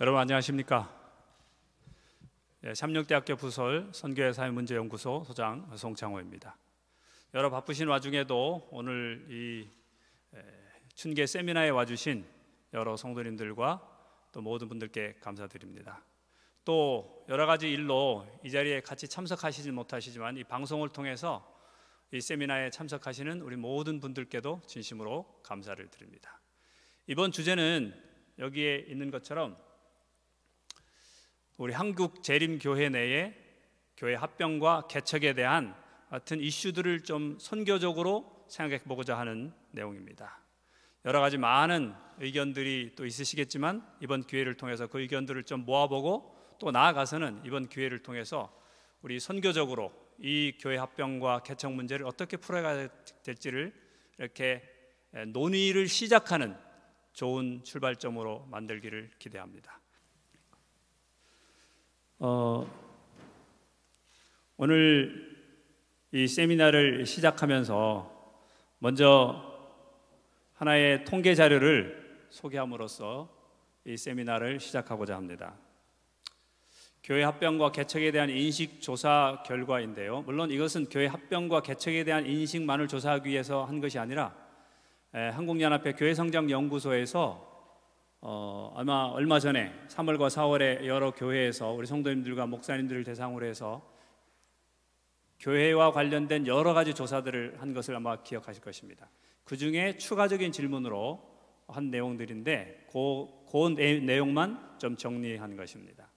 여러분 안녕하십니까? 삼육대학교 부설 선교회 사회문제연구소 소장 송창호입니다. 여러 바쁘신 와중에도 오늘 이 춘계 세미나에 와주신 여러 성도님들과 또 모든 분들께 감사드립니다. 또 여러 가지 일로 이 자리에 같이 참석하시지 못하시지만 이 방송을 통해서 이 세미나에 참석하시는 우리 모든 분들께도 진심으로 감사를 드립니다. 이번 주제는 여기에 있는 것처럼 우리 한국 재림교회 내에 교회 합병과 개척에 대한 같은 이슈들을 좀 선교적으로 생각해 보고자 하는 내용입니다. 여러 가지 많은 의견들이 또 있으시겠지만 이번 기회를 통해서 그 의견들을 좀 모아보고 또 나아가서는 이번 기회를 통해서 우리 선교적으로 이 교회 합병과 개척 문제를 어떻게 풀어가야 될지를 이렇게 논의를 시작하는 좋은 출발점으로 만들기를 기대합니다. 오늘 이 세미나를 시작하면서 먼저 하나의 통계 자료를 소개함으로써 이 세미나를 시작하고자 합니다. 교회 합병과 개척에 대한 인식 조사 결과인데요. 물론 이것은 교회 합병과 개척에 대한 인식만을 조사하기 위해서 한 것이 아니라 한국연합회 교회성장연구소에서 아마 얼마 전에 3월과 4월에 여러 교회에서 우리 성도님들과 목사님들을 대상으로 해서 교회와 관련된 여러 가지 조사들을 한 것을 아마 기억하실 것입니다. 그 중에 추가적인 질문으로 한 내용들인데 그 내용만 좀 정리한 것입니다.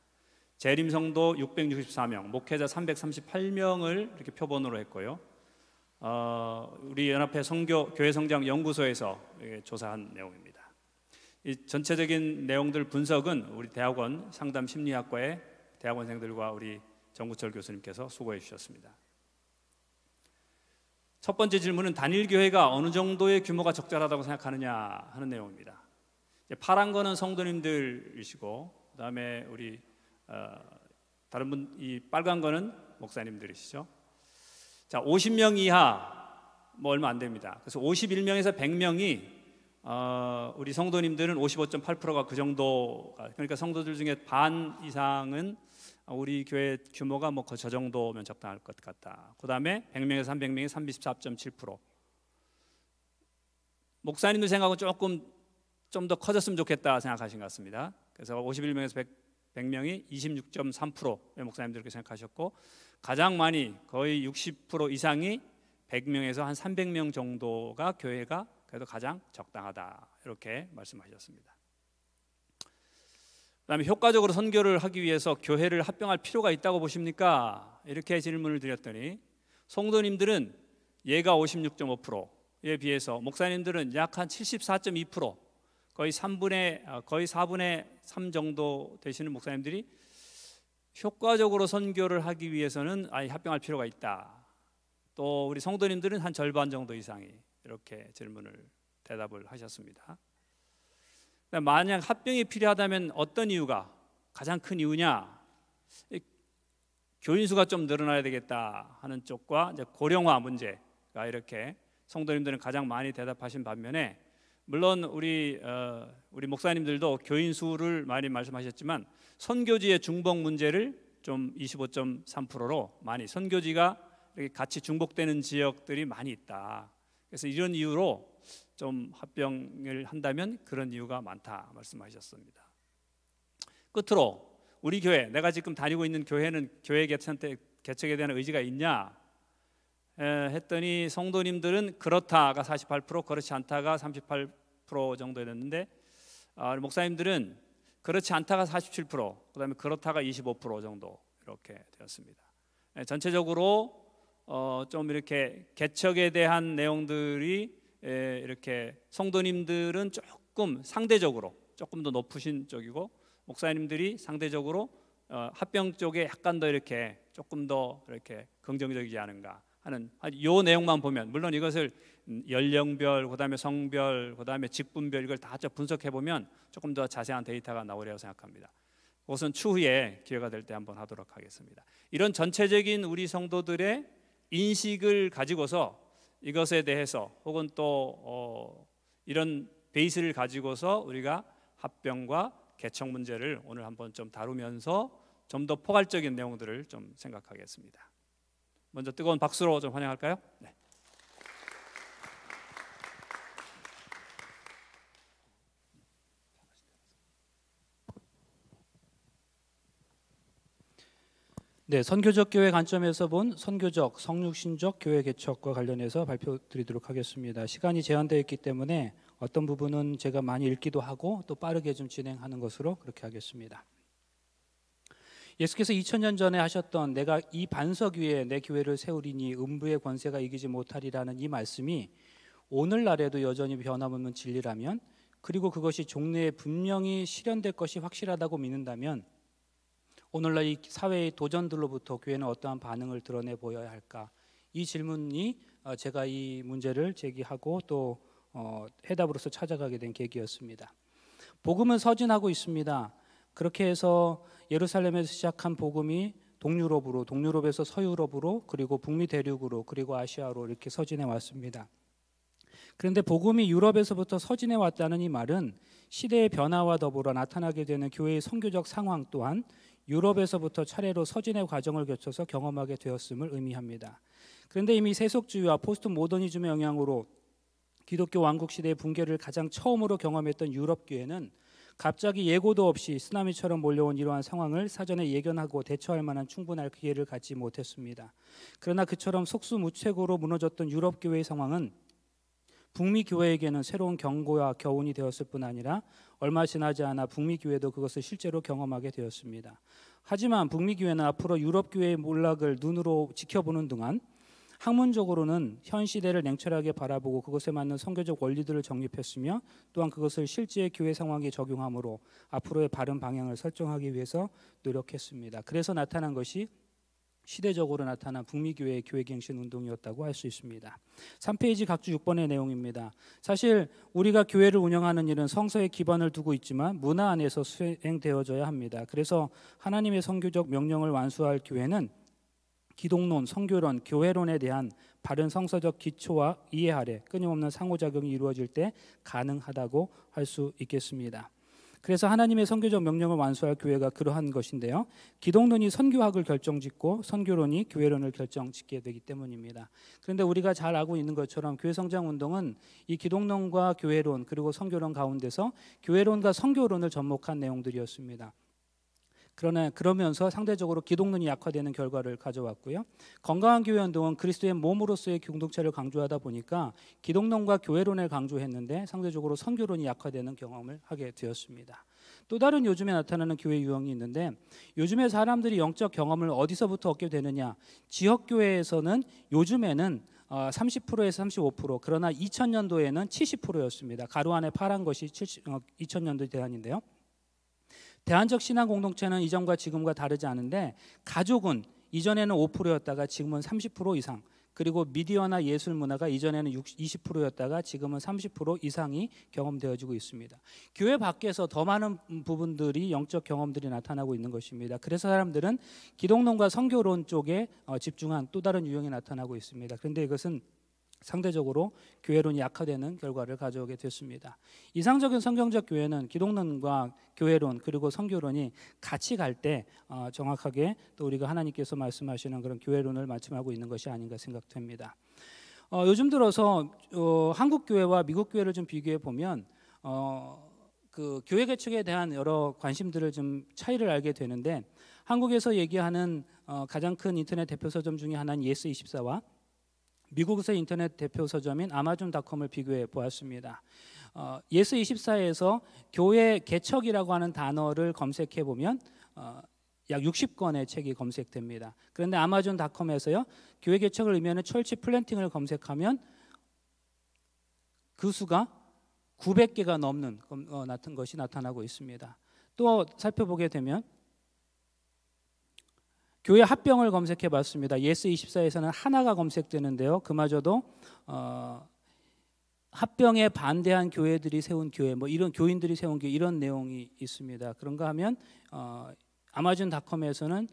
재림성도 664명, 목회자 338명을 이렇게 표본으로 했고요. 우리 연합회 교회성장연구소에서 조사한 내용입니다. 이 전체적인 내용들 분석은 우리 대학원 상담심리학과의 대학원생들과 우리 정구철 교수님께서 수고해 주셨습니다. 첫 번째 질문은 단일 교회가 어느 정도의 규모가 적절하다고 생각하느냐 하는 내용입니다. 파란 거는 성도님들이시고 그다음에 우리 다른 분 이 빨간 거는 목사님들이시죠. 자, 50명 이하 뭐 얼마 안 됩니다. 그래서 51명에서 100명이 우리 성도님들은 55.8%가 그 정도가, 그러니까 성도들 중에 반 이상은 우리 교회 규모가 뭐 저 정도면 적당할 것 같다. 그 다음에 100명에서 300명이 34.7%. 목사님들 생각은 조금 좀 더 커졌으면 좋겠다 생각하신 것 같습니다. 그래서 51명에서 100명이 26.3%의 목사님들께 생각하셨고, 가장 많이 거의 60% 이상이 100명에서 한 300명 정도가 교회가 그래도 가장 적당하다 이렇게 말씀하셨습니다. 그다음에 효과적으로 선교를 하기 위해서 교회를 합병할 필요가 있다고 보십니까? 이렇게 질문을 드렸더니 성도님들은 예가 56.5%에 비해서 목사님들은 약 한 74.2%, 거의 4분의 3 정도 되시는 목사님들이 효과적으로 선교를 하기 위해서는 합병할 필요가 있다. 또 우리 성도님들은 한 절반 정도 이상이 이렇게 대답을 하셨습니다. 만약 합병이 필요하다면 어떤 이유가 가장 큰 이유냐? 교인 수가 좀 늘어나야 되겠다 하는 쪽과 이제 고령화 문제가 이렇게 성도님들은 가장 많이 대답하신 반면에, 물론 우리 목사님들도 교인 수를 많이 말씀하셨지만 선교지의 중복 문제를 좀 25.3%로 많이, 선교지가 이렇게 같이 중복되는 지역들이 많이 있다. 그래서 이런 이유로 좀 합병을 한다면 그런 이유가 많다 말씀하셨습니다. 끝으로 우리 교회, 내가 지금 다니고 있는 교회는 교회 개척에 대한 의지가 있냐 했더니 성도님들은 그렇다가 48%, 그렇지 않다가 38% 정도 됐는데, 목사님들은 그렇지 않다가 47%, 그다음에 그렇다가 25% 정도 이렇게 되었습니다. 전체적으로 좀 이렇게 개척에 대한 내용들이 이렇게 성도님들은 상대적으로 조금 더 높으신 쪽이고, 목사님들이 상대적으로 합병 쪽에 약간 더 이렇게 조금 더 이렇게 긍정적이지 않은가 하는 이 내용만 보면, 물론 이것을 연령별, 그다음에 성별, 그다음에 직분별 이걸 다 분석해 보면 조금 더 자세한 데이터가 나오리라고 생각합니다. 그것은 추후에 기회가 될 때 한번 하도록 하겠습니다. 이런 전체적인 우리 성도들의 인식을 가지고서 이것에 대해서 혹은 또 이런 베이스를 가지고서 우리가 합병과 개척 문제를 오늘 한번 좀 다루면서 좀 더 포괄적인 내용들을 좀 생각하겠습니다. 먼저 뜨거운 박수로 좀 환영할까요? 네. 네, 선교적 교회 관점에서 본 선교적, 성육신적 교회 개척과 관련해서 발표드리도록 하겠습니다. 시간이 제한되어 있기 때문에 어떤 부분은 제가 많이 읽기도 하고 또 빠르게 좀 진행하는 것으로 그렇게 하겠습니다. 예수께서 2000년 전에 하셨던 내가 이 반석 위에 내 교회를 세우리니 음부의 권세가 이기지 못하리라는 이 말씀이 오늘날에도 여전히 변함없는 진리라면, 그리고 그것이 종래에 분명히 실현될 것이 확실하다고 믿는다면 오늘날 이 사회의 도전들로부터 교회는 어떠한 반응을 드러내 보여야 할까? 이 질문이 제가 이 문제를 제기하고 또 해답으로서 찾아가게 된 계기였습니다. 복음은 서진하고 있습니다. 그렇게 해서 예루살렘에서 시작한 복음이 동유럽으로, 동유럽에서 서유럽으로, 그리고 북미 대륙으로, 그리고 아시아로 이렇게 서진해 왔습니다. 그런데 복음이 유럽에서부터 서진해 왔다는 이 말은 시대의 변화와 더불어 나타나게 되는 교회의 선교적 상황 또한 유럽에서부터 차례로 서진의 과정을 거쳐서 경험하게 되었음을 의미합니다. 그런데 이미 세속주의와 포스트 모더니즘의 영향으로 기독교 왕국 시대의 붕괴를 가장 처음으로 경험했던 유럽 교회는 갑자기 예고도 없이 쓰나미처럼 몰려온 이러한 상황을 사전에 예견하고 대처할 만한 충분한 기회를 갖지 못했습니다. 그러나 그처럼 속수무책으로 무너졌던 유럽 교회의 상황은 북미 교회에게는 새로운 경고와 교훈이 되었을 뿐 아니라 얼마 지나지 않아 북미 교회도 그것을 실제로 경험하게 되었습니다. 하지만 북미 교회는 앞으로 유럽 교회의 몰락을 눈으로 지켜보는 동안 학문적으로는 현 시대를 냉철하게 바라보고 그것에 맞는 선교적 원리들을 정립했으며 또한 그것을 실제 교회 상황에 적용함으로 앞으로의 바른 방향을 설정하기 위해서 노력했습니다. 그래서 나타난 것이 시대적으로 나타난 북미교회의 교회갱신 운동이었다고 할 수 있습니다. 3페이지 각주 6번의 내용입니다. 사실 우리가 교회를 운영하는 일은 성서에 기반을 두고 있지만 문화 안에서 수행되어져야 합니다. 그래서 하나님의 선교적 명령을 완수할 교회는 기독론, 선교론, 교회론에 대한 바른 성서적 기초와 이해 아래 끊임없는 상호작용이 이루어질 때 가능하다고 할 수 있겠습니다. 그래서 하나님의 선교적 명령을 완수할 교회가 그러한 것인데요. 기독론이 선교학을 결정짓고 선교론이 교회론을 결정짓게 되기 때문입니다. 그런데 우리가 잘 알고 있는 것처럼 교회 성장 운동은 이 기독론과 교회론 그리고 선교론 가운데서 교회론과 선교론을 접목한 내용들이었습니다. 그러면서 상대적으로 기독론이 약화되는 결과를 가져왔고요. 건강한 교회 운동은 그리스도의 몸으로서의 공동체를 강조하다 보니까 기독론과 교회론을 강조했는데 상대적으로 선교론이 약화되는 경험을 하게 되었습니다. 또 다른 요즘에 나타나는 교회 유형이 있는데, 요즘에 사람들이 영적 경험을 어디서부터 얻게 되느냐, 지역교회에서는 요즘에는 30%에서 35%, 그러나 2000년도에는 70%였습니다. 가로 안에 파란 것이 2000년도 대안인데요. 대안적 신앙 공동체는 이전과 지금과 다르지 않은데, 가족은 이전에는 5%였다가 지금은 30% 이상, 그리고 미디어나 예술 문화가 이전에는 20%였다가 지금은 30% 이상이 경험되어지고 있습니다. 교회 밖에서 더 많은 부분들이 영적 경험들이 나타나고 있는 것입니다. 그래서 사람들은 기독론과 선교론 쪽에 집중한 또 다른 유형이 나타나고 있습니다. 그런데 이것은 상대적으로 교회론이 약화되는 결과를 가져오게 됐습니다. 이상적인 성경적 교회는 기독론과 교회론 그리고 선교론이 같이 갈 때 정확하게 또 우리가 하나님께서 말씀하시는 그런 교회론을 말씀하고 있는 것이 아닌가 생각됩니다. 요즘 들어서 한국 교회와 미국 교회를 좀 비교해 보면 그 교회 개척에 대한 여러 관심들을 좀 차이를 알게 되는데, 한국에서 얘기하는 가장 큰 인터넷 대표 서점 중에 하나는 예스24와 미국에서 인터넷 대표 서점인 아마존닷컴을 비교해 보았습니다. 예스24에서 교회 개척이라고 하는 단어를 검색해 보면 약 60권의 책이 검색됩니다. 그런데 아마존닷컴에서요, 교회 개척을 의미하는 철치 플랜팅을 검색하면 그 수가 900개가 넘는 것이 나타나고 있습니다. 또 살펴보게 되면 교회 합병을 검색해 봤습니다. 예스24에서는 하나가 검색되는데요. 그마저도 합병에 반대한 교회들이 세운 교회, 뭐 이런 교인들이 세운 교회, 이런 내용이 있습니다. 그런가 하면 아마존닷컴에서는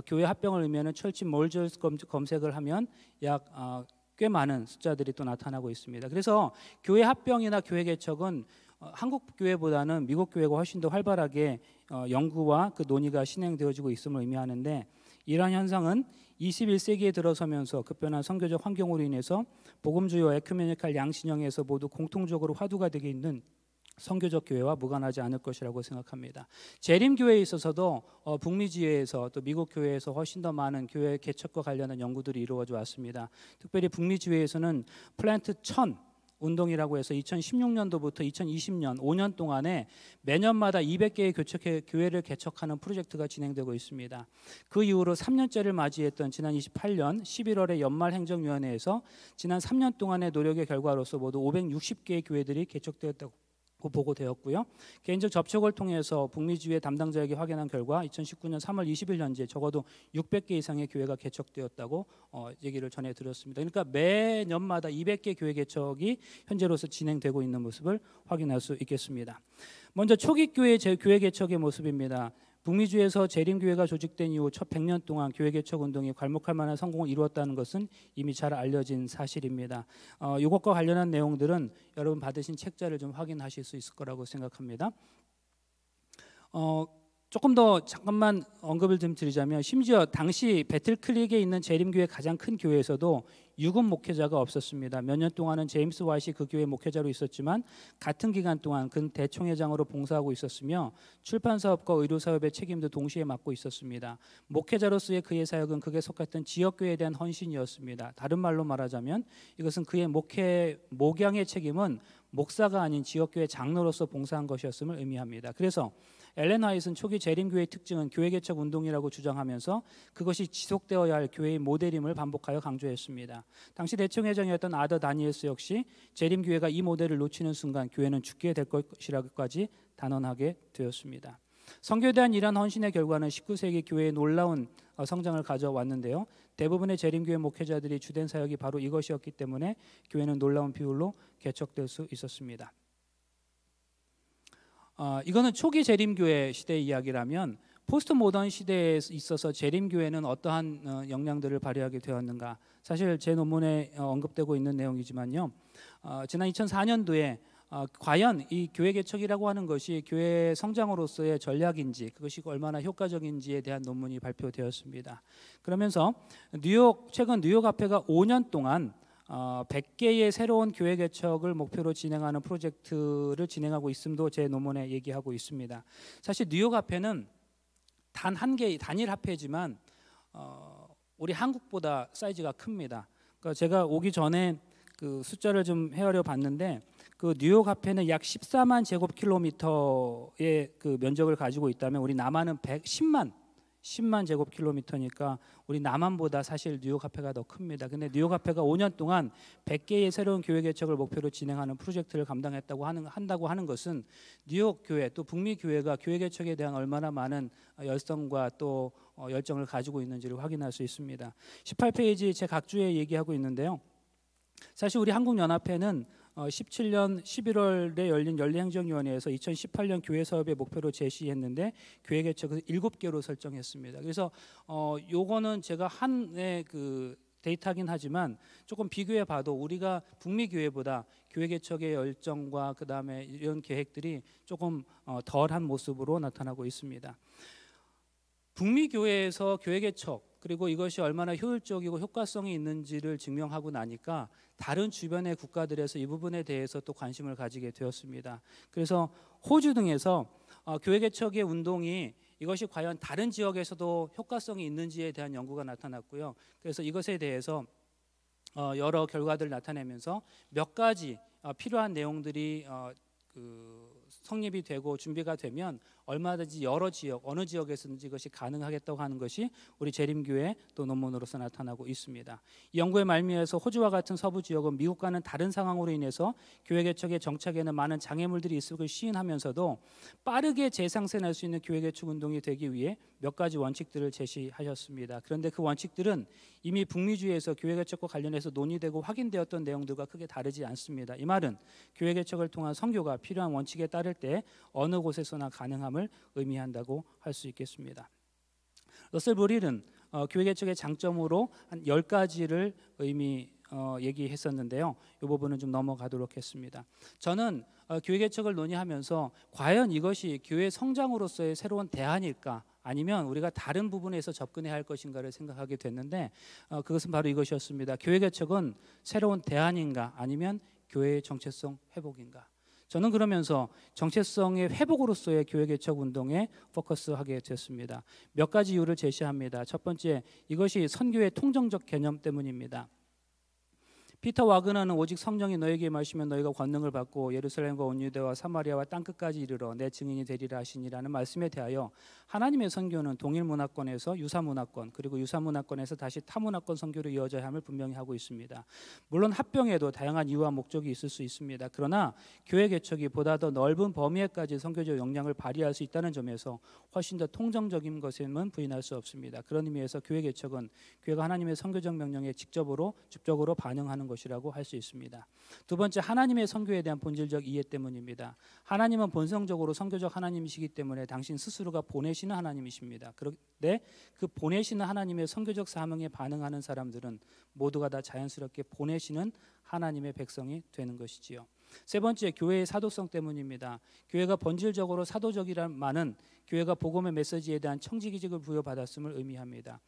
교회 합병을 의미하는 철치 몰저스 검색을 하면 약 꽤 많은 숫자들이 또 나타나고 있습니다. 그래서 교회 합병이나 교회 개척은 한국 교회보다는 미국 교회가 훨씬 더 활발하게 연구와 그 논의가 진행되어지고 있음을 의미하는데, 이러한 현상은 21세기에 들어서면서 급변한 선교적 환경으로 인해서 복음주의와 에큐메니칼 양신형에서 모두 공통적으로 화두가 되게 있는 선교적 교회와 무관하지 않을 것이라고 생각합니다. 재림 교회에 있어서도 북미 지회에서 또 미국 교회에서 훨씬 더 많은 교회 개척과 관련한 연구들이 이루어져 왔습니다. 특별히 북미 지회에서는 플랜트 1000 운동이라고 해서 2016년도부터 2020년 5년 동안에 매년마다 200개의 교회를 개척하는 프로젝트가 진행되고 있습니다. 그 이후로 3년째를 맞이했던 지난 28년 11월에 연말행정위원회에서 지난 3년 동안의 노력의 결과로서 모두 560개의 교회들이 개척되었다고 보고되었고요. 개인적 접촉을 통해서 북미 지회 담당자에게 확인한 결과 2019년 3월 20일 현재 적어도 600개 이상의 교회가 개척되었다고 얘기를 전해드렸습니다. 그러니까 매년마다 200개 교회 개척이 현재로서 진행되고 있는 모습을 확인할 수 있겠습니다. 먼저 초기 교회 개척의 모습입니다. 북미주에서 재림교회가 조직된 이후 첫 100년 동안 교회 개척 운동이 괄목할 만한 성공을 이루었다는 것은 이미 잘 알려진 사실입니다. 이것과 관련한 내용들은 여러분 받으신 책자를 좀 확인하실 수 있을 거라고 생각합니다. 조금 더 잠깐만 언급을 좀 드리자면, 심지어 당시 배틀크릭에 있는 재림교회 가장 큰 교회에서도 유급 목회자가 없었습니다. 몇 년 동안은 제임스 와이시 그 교회 목회자로 있었지만 같은 기간 동안 그는 대총회장으로 봉사하고 있었으며 출판사업과 의료사업의 책임도 동시에 맡고 있었습니다. 목회자로서의 그의 사역은 극에 속했던 지역교회에 대한 헌신이었습니다. 다른 말로 말하자면 이것은 그의 목양의 책임은 목사가 아닌 지역교회 장로로서 봉사한 것이었음을 의미합니다. 그래서 엘렌 화이트는 초기 재림교회의 특징은 교회 개척 운동이라고 주장하면서 그것이 지속되어야 할 교회의 모델임을 반복하여 강조했습니다. 당시 대총회장이었던 아더 다니엘스 역시 재림교회가 이 모델을 놓치는 순간 교회는 죽게 될 것이라고까지 단언하게 되었습니다. 선교에 대한 이러한 헌신의 결과는 19세기 교회의 놀라운 성장을 가져왔는데요. 대부분의 재림교회 목회자들이 주된 사역이 바로 이것이었기 때문에 교회는 놀라운 비율로 개척될 수 있었습니다. 이거는 초기 재림교회 시대의 이야기라면, 포스트 모던 시대에 있어서 재림교회는 어떠한 역량들을 발휘하게 되었는가, 사실 제 논문에 언급되고 있는 내용이지만요. 지난 2004년도에 과연 이 교회 개척이라고 하는 것이 교회 성장으로서의 전략인지, 그것이 얼마나 효과적인지에 대한 논문이 발표되었습니다. 그러면서 최근 뉴욕 앞회가 5년 동안 100개의 새로운 교회 개척을 목표로 진행하는 프로젝트를 진행하고 있음도 제 논문에 얘기하고 있습니다. 사실 뉴욕 합회는 단 한 개의 단일 합회지만 우리 한국보다 사이즈가 큽니다. 그러니까 제가 오기 전에 그 숫자를 좀 헤아려 봤는데, 그 뉴욕 합회는 약 14만 제곱킬로미터의 그 면적을 가지고 있다면 우리 남한은 10만 제곱킬로미터니까 우리 남한보다 사실 뉴욕 합회가 더 큽니다. 근데 뉴욕 합회가 5년 동안 100개의 새로운 교회 개척을 목표로 진행하는 프로젝트를 한다고 하는 것은 뉴욕 교회 또 북미 교회가 교회 개척에 대한 얼마나 많은 열성과 또 열정을 가지고 있는지를 확인할 수 있습니다. 18페이지 제 각주에 얘기하고 있는데요. 사실 우리 한국연합회는 17년 11월에 열린 연례행정위원회에서 2018년 교회 사업의 목표로 제시했는데 교회 개척을 7개로 설정했습니다. 그래서 요거는 제가 한해 그 데이터긴 하지만 조금 비교해 봐도 우리가 북미 교회보다 교회 개척의 열정과 그 다음에 이런 계획들이 조금 덜한 모습으로 나타나고 있습니다. 북미 교회에서 교회 개척, 그리고 이것이 얼마나 효율적이고 효과성이 있는지를 증명하고 나니까 다른 주변의 국가들에서 이 부분에 대해서 또 관심을 가지게 되었습니다. 그래서 호주 등에서 교회 개척의 운동이 이것이 과연 다른 지역에서도 효과성이 있는지에 대한 연구가 나타났고요. 그래서 이것에 대해서 여러 결과들을 나타내면서 몇 가지 필요한 내용들이 성립이 되고 준비가 되면 얼마든지 여러 지역, 어느 지역에서든지 이것이 가능하겠다고 하는 것이 우리 재림교회 또 논문으로서 나타나고 있습니다. 이 연구의 말미에서 호주와 같은 서부 지역은 미국과는 다른 상황으로 인해서 교회 개척의 정착에는 많은 장애물들이 있을 것을 시인하면서도 빠르게 재상생할 수 있는 교회 개척 운동이 되기 위해 몇 가지 원칙들을 제시하셨습니다. 그런데 그 원칙들은 이미 북미주에서 교회 개척과 관련해서 논의되고 확인되었던 내용들과 크게 다르지 않습니다. 이 말은 교회 개척을 통한 선교가 필요한 원칙에 따를 때 어느 곳에서나 가능함을 의미한다고 할 수 있겠습니다. 러셀 브릴은 교회 개척의 장점으로 한 10가지를 얘기했었는데요. 이 부분은 좀 넘어가도록 했습니다. 저는 교회 개척을 논의하면서 과연 이것이 교회 성장으로서의 새로운 대안일까? 아니면 우리가 다른 부분에서 접근해야 할 것인가를 생각하게 됐는데 그것은 바로 이것이었습니다. 교회 개척은 새로운 대안인가? 아니면 교회의 정체성 회복인가? 저는 그러면서 정체성의 회복으로서의 교회 개척 운동에 포커스하게 됐습니다. 몇 가지 이유를 제시합니다. 첫 번째, 이것이 선교의 통정적 개념 때문입니다. 피터 와그너는 오직 성령이 너에게 임하시면 너희가 권능을 받고 예루살렘과 온 유대와 사마리아와 땅끝까지 이르러 내 증인이 되리라 하시니라는 말씀에 대하여 하나님의 선교는 동일 문화권에서 유사 문화권 그리고 유사 문화권에서 다시 타 문화권 선교로 이어져야 함을 분명히 하고 있습니다. 물론 합병에도 다양한 이유와 목적이 있을 수 있습니다. 그러나 교회 개척이 보다 더 넓은 범위에까지 선교적 역량을 발휘할 수 있다는 점에서 훨씬 더 통정적인 것임은 부인할 수 없습니다. 그런 의미에서 교회 개척은 교회가 하나님의 선교적 명령에 직접적으로 반응하는 것이라고 할 수 있습니다. 두 번째, 하나님의 선교에 대한 본질적 이해 때문입니다. 하나님은 본성적으로 선교적 하나님이시기 때문에 당신 스스로가 보내시는 하나님이십니다. 그런데 그 보내시는 하나님의 선교적 사명에 반응하는 사람들은 모두가 다 자연스럽게 보내시는 하나님의 백성이 되는 것이지요. 세 번째, 교회의 사도성 때문입니다. 교회가 본질적으로 사도적이란 말은 교회가 복음의 메시지에 대한 청지기직을 부여받았음을 의미합니다.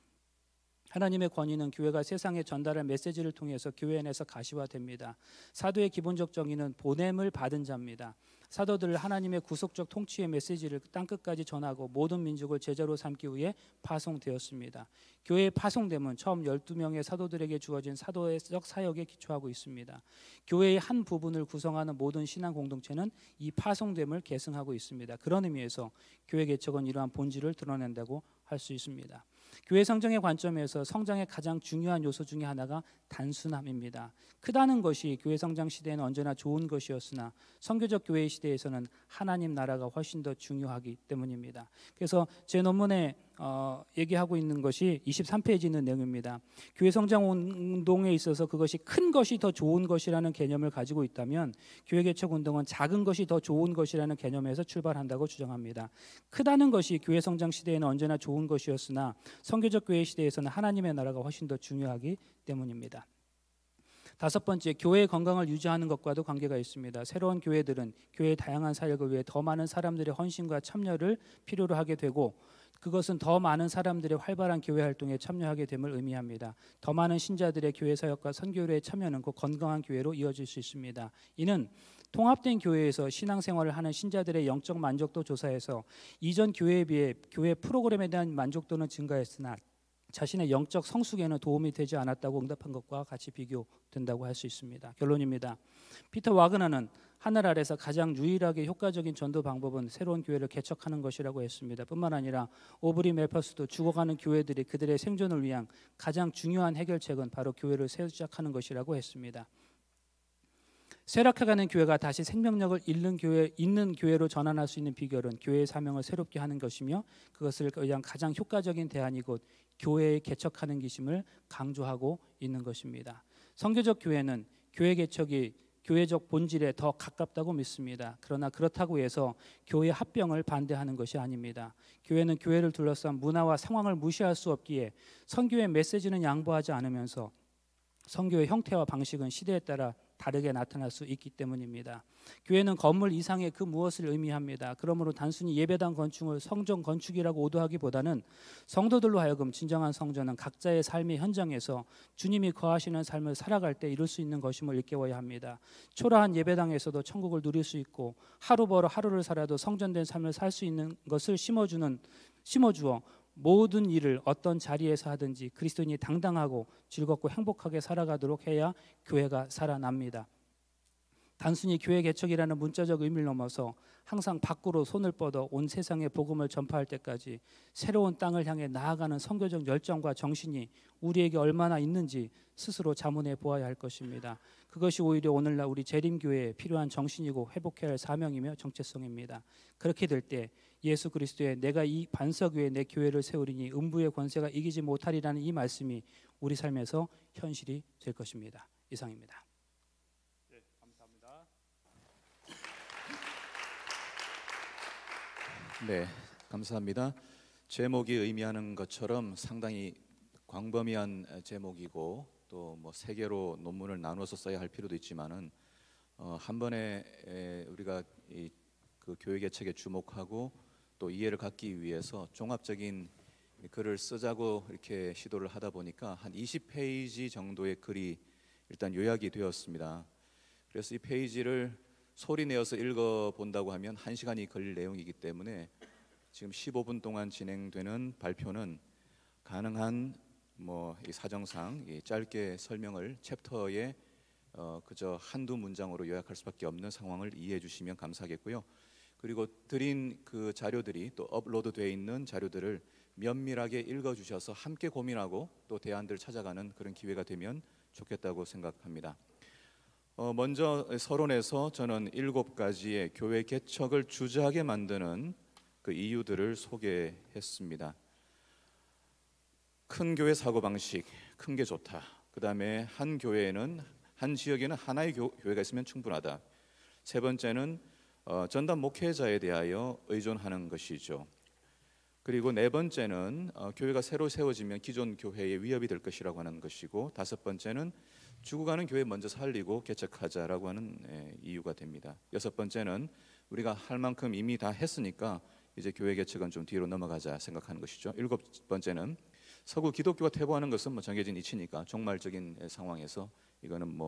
하나님의 권위는 교회가 세상에 전달할 메시지를 통해서 교회 안에서 가시화됩니다. 사도의 기본적 정의는 보냄을 받은 자입니다. 사도들을 하나님의 구속적 통치의 메시지를 땅끝까지 전하고 모든 민족을 제자로 삼기 위해 파송되었습니다. 교회의 파송됨은 처음 12명의 사도들에게 주어진 사도적 사역에 기초하고 있습니다. 교회의 한 부분을 구성하는 모든 신앙 공동체는 이 파송됨을 계승하고 있습니다. 그런 의미에서 교회 개척은 이러한 본질을 드러낸다고 할 수 있습니다. 교회 성장의 관점에서 성장의 가장 중요한 요소 중에 하나가 단순함입니다. 크다는 것이 교회 성장 시대에는 언제나 좋은 것이었으나 선교적 교회 시대에서는 하나님 나라가 훨씬 더 중요하기 때문입니다. 그래서 제 논문에 얘기하고 있는 것이 23페이지 있는 내용입니다. 교회 성장 운동에 있어서 그것이 큰 것이 더 좋은 것이라는 개념을 가지고 있다면 교회 개척 운동은 작은 것이 더 좋은 것이라는 개념에서 출발한다고 주장합니다. 크다는 것이 교회 성장 시대에는 언제나 좋은 것이었으나 선교적 교회 시대에서는 하나님의 나라가 훨씬 더 중요하기 때문입니다. 다섯 번째, 교회의 건강을 유지하는 것과도 관계가 있습니다. 새로운 교회들은 교회의 다양한 사역을 위해 더 많은 사람들의 헌신과 참여를 필요로 하게 되고 그것은 더 많은 사람들의 활발한 교회 활동에 참여하게 됨을 의미합니다. 더 많은 신자들의 교회 사역과 선교회의 참여는 곧 건강한 교회로 이어질 수 있습니다. 이는 통합된 교회에서 신앙생활을 하는 신자들의 영적 만족도 조사에서 이전 교회에 비해 교회 프로그램에 대한 만족도는 증가했으나 자신의 영적 성숙에는 도움이 되지 않았다고 응답한 것과 같이 비교된다고 할 수 있습니다. 결론입니다. 피터 와그너는 하늘 아래서 가장 유일하게 효과적인 전도 방법은 새로운 교회를 개척하는 것이라고 했습니다. 뿐만 아니라 오브리 멜퍼스도 죽어가는 교회들이 그들의 생존을 위한 가장 중요한 해결책은 바로 교회를 새로 시작하는 것이라고 했습니다. 쇠락해가는 교회가 다시 생명력을 있는 교회로 전환할 수 있는 비결은 교회의 사명을 새롭게 하는 것이며 그것을 위한 가장 효과적인 대안이 곧 교회에 개척하는 것임을 강조하고 있는 것입니다. 선교적 교회는 교회 개척이 교회적 본질에 더 가깝다고 믿습니다. 그러나 그렇다고 해서 교회 합병을 반대하는 것이 아닙니다. 교회는 교회를 둘러싼 문화와 상황을 무시할 수 없기에 선교의 메시지는 양보하지 않으면서 선교의 형태와 방식은 시대에 따라 다르게 나타날 수 있기 때문입니다. 교회는 건물 이상의 그 무엇을 의미합니다. 그러므로 단순히 예배당 건축을 성전 건축이라고 오도하기보다는 성도들로 하여금 진정한 성전은 각자의 삶의 현장에서 주님이 거하시는 삶을 살아갈 때 이룰 수 있는 것임을 일깨워야 합니다. 초라한 예배당에서도 천국을 누릴 수 있고 하루 벌어 하루를 살아도 성전된 삶을 살 수 있는 것을 심어주어 모든 일을 어떤 자리에서 하든지 그리스도인이 당당하고 즐겁고 행복하게 살아가도록 해야 교회가 살아납니다. 단순히 교회 개척이라는 문자적 의미를 넘어서 항상 밖으로 손을 뻗어 온 세상에 복음을 전파할 때까지 새로운 땅을 향해 나아가는 선교적 열정과 정신이 우리에게 얼마나 있는지 스스로 자문해 보아야 할 것입니다. 그것이 오히려 오늘날 우리 재림교회에 필요한 정신이고 회복해야 할 사명이며 정체성입니다. 그렇게 될 때 예수 그리스도의 내가 이 반석 위에 내 교회를 세우리니 음부의 권세가 이기지 못하리라는 이 말씀이 우리 삶에서 현실이 될 것입니다. 이상입니다. 네, 감사합니다. 네, 감사합니다. 제목이 의미하는 것처럼 상당히 광범위한 제목이고 또 뭐 세 개로 논문을 나눠서 써야 할 필요도 있지만은 한 번에 우리가 그 교회 개척에 주목하고 또 이해를 갖기 위해서 종합적인 글을 쓰자고 이렇게 시도를 하다 보니까 한 20페이지 정도의 글이 일단 요약이 되었습니다. 그래서 이 페이지를 소리 내어서 읽어 본다고 하면 1시간이 걸릴 내용이기 때문에 지금 15분 동안 진행되는 발표는 가능한 이 사정상 짧게 설명을 챕터에 그저 한두 문장으로 요약할 수밖에 없는 상황을 이해해 주시면 감사하겠고요. 그리고 드린 그 자료들이 또 업로드되어 있는 자료들을 면밀하게 읽어 주셔서 함께 고민하고 또 대안들 찾아가는 그런 기회가 되면 좋겠다고 생각합니다. 먼저 서론에서 저는 7가지의 교회 개척을 주저하게 만드는 그 이유들을 소개했습니다. 큰 교회 사고방식, 큰 게 좋다. 그 다음에 한 교회에는 한 지역에는 하나의 교회가 있으면 충분하다. 세 번째는 전담 목회자에 대하여 의존하는 것이죠. 그리고 네 번째는 교회가 새로 세워지면 기존 교회에 위협이 될 것이라고 하는 것이고, 다섯 번째는 죽어가는 교회 먼저 살리고 개척하자라고 하는 이유가 됩니다. 여섯 번째는 우리가 할 만큼 이미 다 했으니까 이제 교회 개척은 좀 뒤로 넘어가자 생각하는 것이죠. 일곱 번째는 서구 기독교가 퇴보하는 것은 정해진 이치니까 종말적인 상황에서 이거는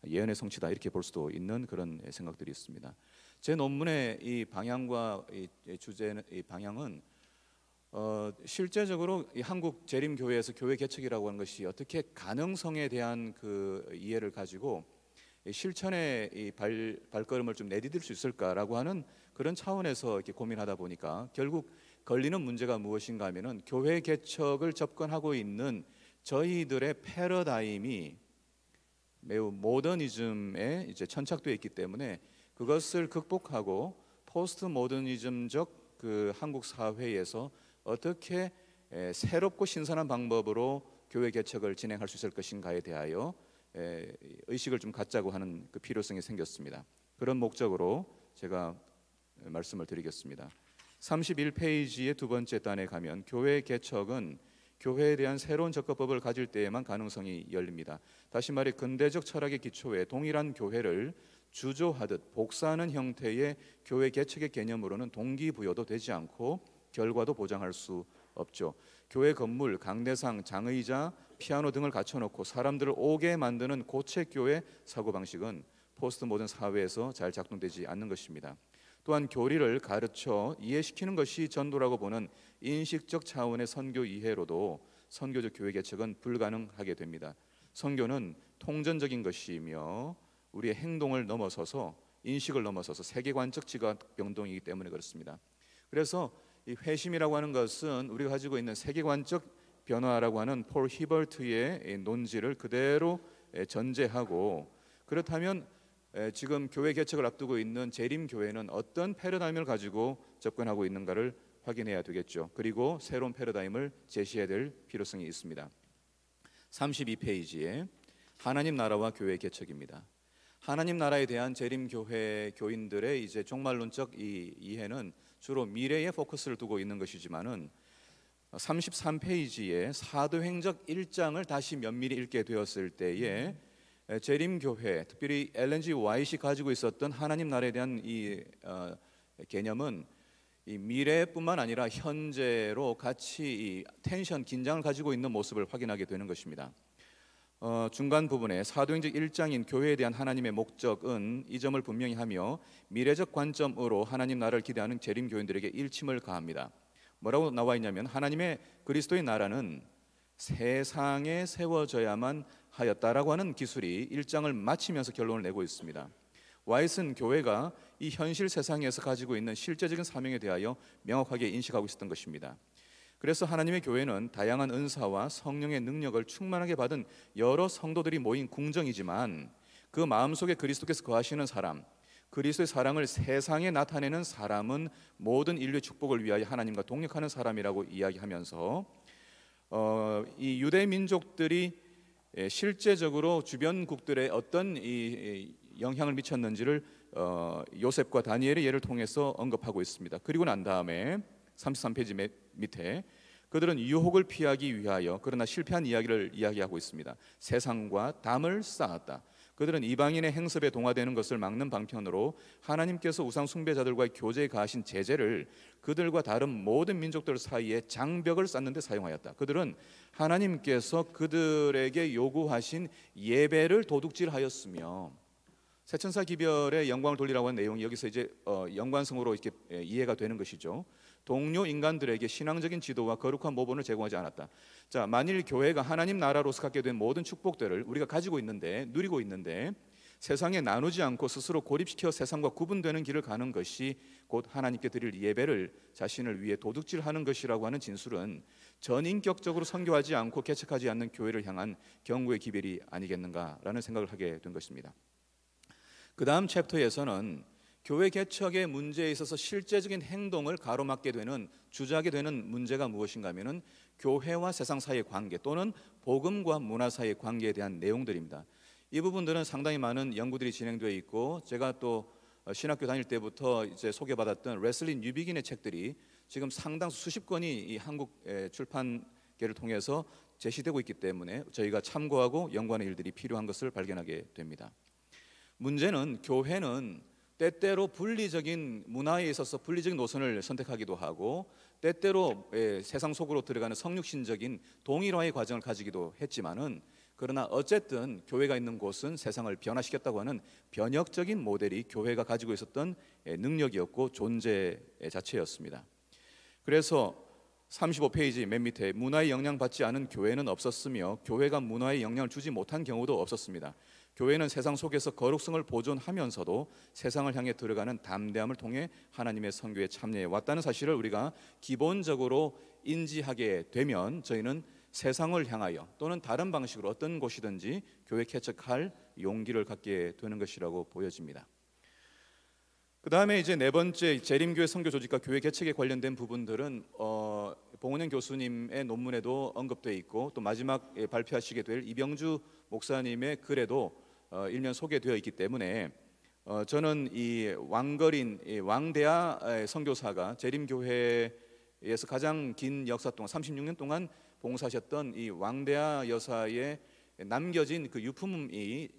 예언의 성취다 이렇게 볼 수도 있는 그런 생각들이 있습니다. 제 논문의 이 방향과 이 주제는 이 방향은 실제적으로 이 한국 재림교회에서 교회 개척이라고 하는 것이 어떻게 가능성에 대한 그 이해를 가지고 실천의 이 발걸음을 좀 내디딜 수 있을까라고 하는 그런 차원에서 이렇게 고민하다 보니까 결국 걸리는 문제가 무엇인가 하면은 교회 개척을 접근하고 있는 저희들의 패러다임이 매우 모더니즘에 이제 천착되어 있기 때문에 그것을 극복하고 포스트 모더니즘적 그 한국 사회에서 어떻게 새롭고 신선한 방법으로 교회 개척을 진행할 수 있을 것인가에 대하여 의식을 좀 갖자고 하는 그 필요성이 생겼습니다. 그런 목적으로 제가 말씀을 드리겠습니다. 31페이지의 두 번째 단에 가면 교회 개척은 교회에 대한 새로운 접근법을 가질 때에만 가능성이 열립니다. 다시 말해 근대적 철학의 기초에 동일한 교회를 주조하듯 복사하는 형태의 교회 개척의 개념으로는 동기부여도 되지 않고 결과도 보장할 수 없죠. 교회 건물, 강대상, 장의자, 피아노 등을 갖춰놓고 사람들을 오게 만드는 고책교회 사고방식은 포스트 모던 사회에서 잘 작동되지 않는 것입니다. 또한 교리를 가르쳐 이해시키는 것이 전도라고 보는 인식적 차원의 선교 이해로도 선교적 교회 개척은 불가능하게 됩니다. 선교는 통전적인 것이며 우리의 행동을 넘어서서 인식을 넘어서서 세계관적 지각 병동이기 때문에 그렇습니다. 그래서 이 회심이라고 하는 것은 우리가 가지고 있는 세계관적 변화라고 하는 폴 히버트의 논지를 그대로 전제하고, 그렇다면 지금 교회 개척을 앞두고 있는 재림교회는 어떤 패러다임을 가지고 접근하고 있는가를 확인해야 되겠죠. 그리고 새로운 패러다임을 제시해야 될 필요성이 있습니다. 32페이지에 하나님 나라와 교회 개척입니다. 하나님 나라에 대한 재림교회 교인들의 이제 종말론적 이 이해는 주로 미래에 포커스를 두고 있는 것이지만은 33페이지에 사도행적 1장을 다시 면밀히 읽게 되었을 때에 재림교회, 특별히 엘렌 G. 화이트이 가지고 있었던 하나님 나라에 대한 이 개념은 이 미래뿐만 아니라 현재로 같이 이 텐션, 긴장을 가지고 있는 모습을 확인하게 되는 것입니다. 중간 부분에 사도행적 1장인 교회에 대한 하나님의 목적은 이 점을 분명히 하며 미래적 관점으로 하나님 나라를 기대하는 재림교인들에게 일침을 가합니다. 뭐라고 나와 있냐면 하나님의 그리스도의 나라는 세상에 세워져야만 하였다라고 하는 기술이 1장을 마치면서 결론을 내고 있습니다. 와이슨 교회가 이 현실 세상에서 가지고 있는 실제적인 사명에 대하여 명확하게 인식하고 있었던 것입니다. 그래서 하나님의 교회는 다양한 은사와 성령의 능력을 충만하게 받은 여러 성도들이 모인 궁정이지만 그 마음속에 그리스도께서 거하시는 사람, 그리스도의 사랑을 세상에 나타내는 사람은 모든 인류의 축복을 위하여 하나님과 동역하는 사람이라고 이야기하면서 이 유대 민족들이 실제적으로 주변국들에 어떤 이 영향을 미쳤는지를 요셉과 다니엘의 예를 통해서 언급하고 있습니다. 그리고 난 다음에 33페이지 밑에 그들은 유혹을 피하기 위하여 그러나 실패한 이야기를 이야기하고 있습니다. 세상과 담을 쌓았다. 그들은 이방인의 행습에 동화되는 것을 막는 방편으로 하나님께서 우상 숭배자들과의 교제에 가하신 제재를 그들과 다른 모든 민족들 사이에 장벽을 쌓는 데 사용하였다. 그들은 하나님께서 그들에게 요구하신 예배를 도둑질하였으며, 새천사 기별의 영광을 돌리라고 하는 내용이 여기서 이제 연관성으로 이렇게 이해가 되는 것이죠. 동료 인간들에게 신앙적인 지도와 거룩한 모본을 제공하지 않았다. 자, 만일 교회가 하나님 나라로서 갖게 된 모든 축복들을 우리가 가지고 있는데, 누리고 있는데 세상에 나누지 않고 스스로 고립시켜 세상과 구분되는 길을 가는 것이 곧 하나님께 드릴 예배를 자신을 위해 도둑질하는 것이라고 하는 진술은 전인격적으로 선교하지 않고 개척하지 않는 교회를 향한 경고의 기별이 아니겠는가라는 생각을 하게 된 것입니다. 그 다음 챕터에서는 교회 개척의 문제에 있어서 실제적인 행동을 가로막게 되는, 주저하게 되는 문제가 무엇인가 하면은 교회와 세상 사이의 관계 또는 복음과 문화 사이의 관계에 대한 내용들입니다. 이 부분들은 상당히 많은 연구들이 진행되어 있고, 제가 또 신학교 다닐 때부터 이제 소개받았던 레슬리 뉴비긴의 책들이 지금 상당수 수십 권이 이 한국 출판계를 통해서 제시되고 있기 때문에 저희가 참고하고 연구하는 일들이 필요한 것을 발견하게 됩니다. 문제는 교회는 때때로 분리적인 문화에 있어서 분리적인 노선을 선택하기도 하고, 때때로 세상 속으로 들어가는 성육신적인 동일화의 과정을 가지기도 했지만은, 그러나 어쨌든 교회가 있는 곳은 세상을 변화시켰다고 하는 변혁적인 모델이 교회가 가지고 있었던 능력이었고 존재 자체였습니다. 그래서 35페이지 맨 밑에 문화에 영향받지 않은 교회는 없었으며 교회가 문화에 영향을 주지 못한 경우도 없었습니다. 교회는 세상 속에서 거룩성을 보존하면서도 세상을 향해 들어가는 담대함을 통해 하나님의 선교에 참여해 왔다는 사실을 우리가 기본적으로 인지하게 되면 저희는 세상을 향하여 또는 다른 방식으로 어떤 곳이든지 교회 개척할 용기를 갖게 되는 것이라고 보여집니다. 그 다음에 이제 네 번째 재림교회 선교 조직과 교회 개척에 관련된 부분들은 봉은영 교수님의 논문에도 언급되어 있고, 또 마지막 발표하시게 될 이병주 목사님의 글에도 일면 소개되어 있기 때문에 저는 이 왕거린 왕대하 선교사가 재림교회에서 가장 긴 역사 동안 36년 동안 봉사하셨던 이 왕대하 여사의 남겨진 그 유품이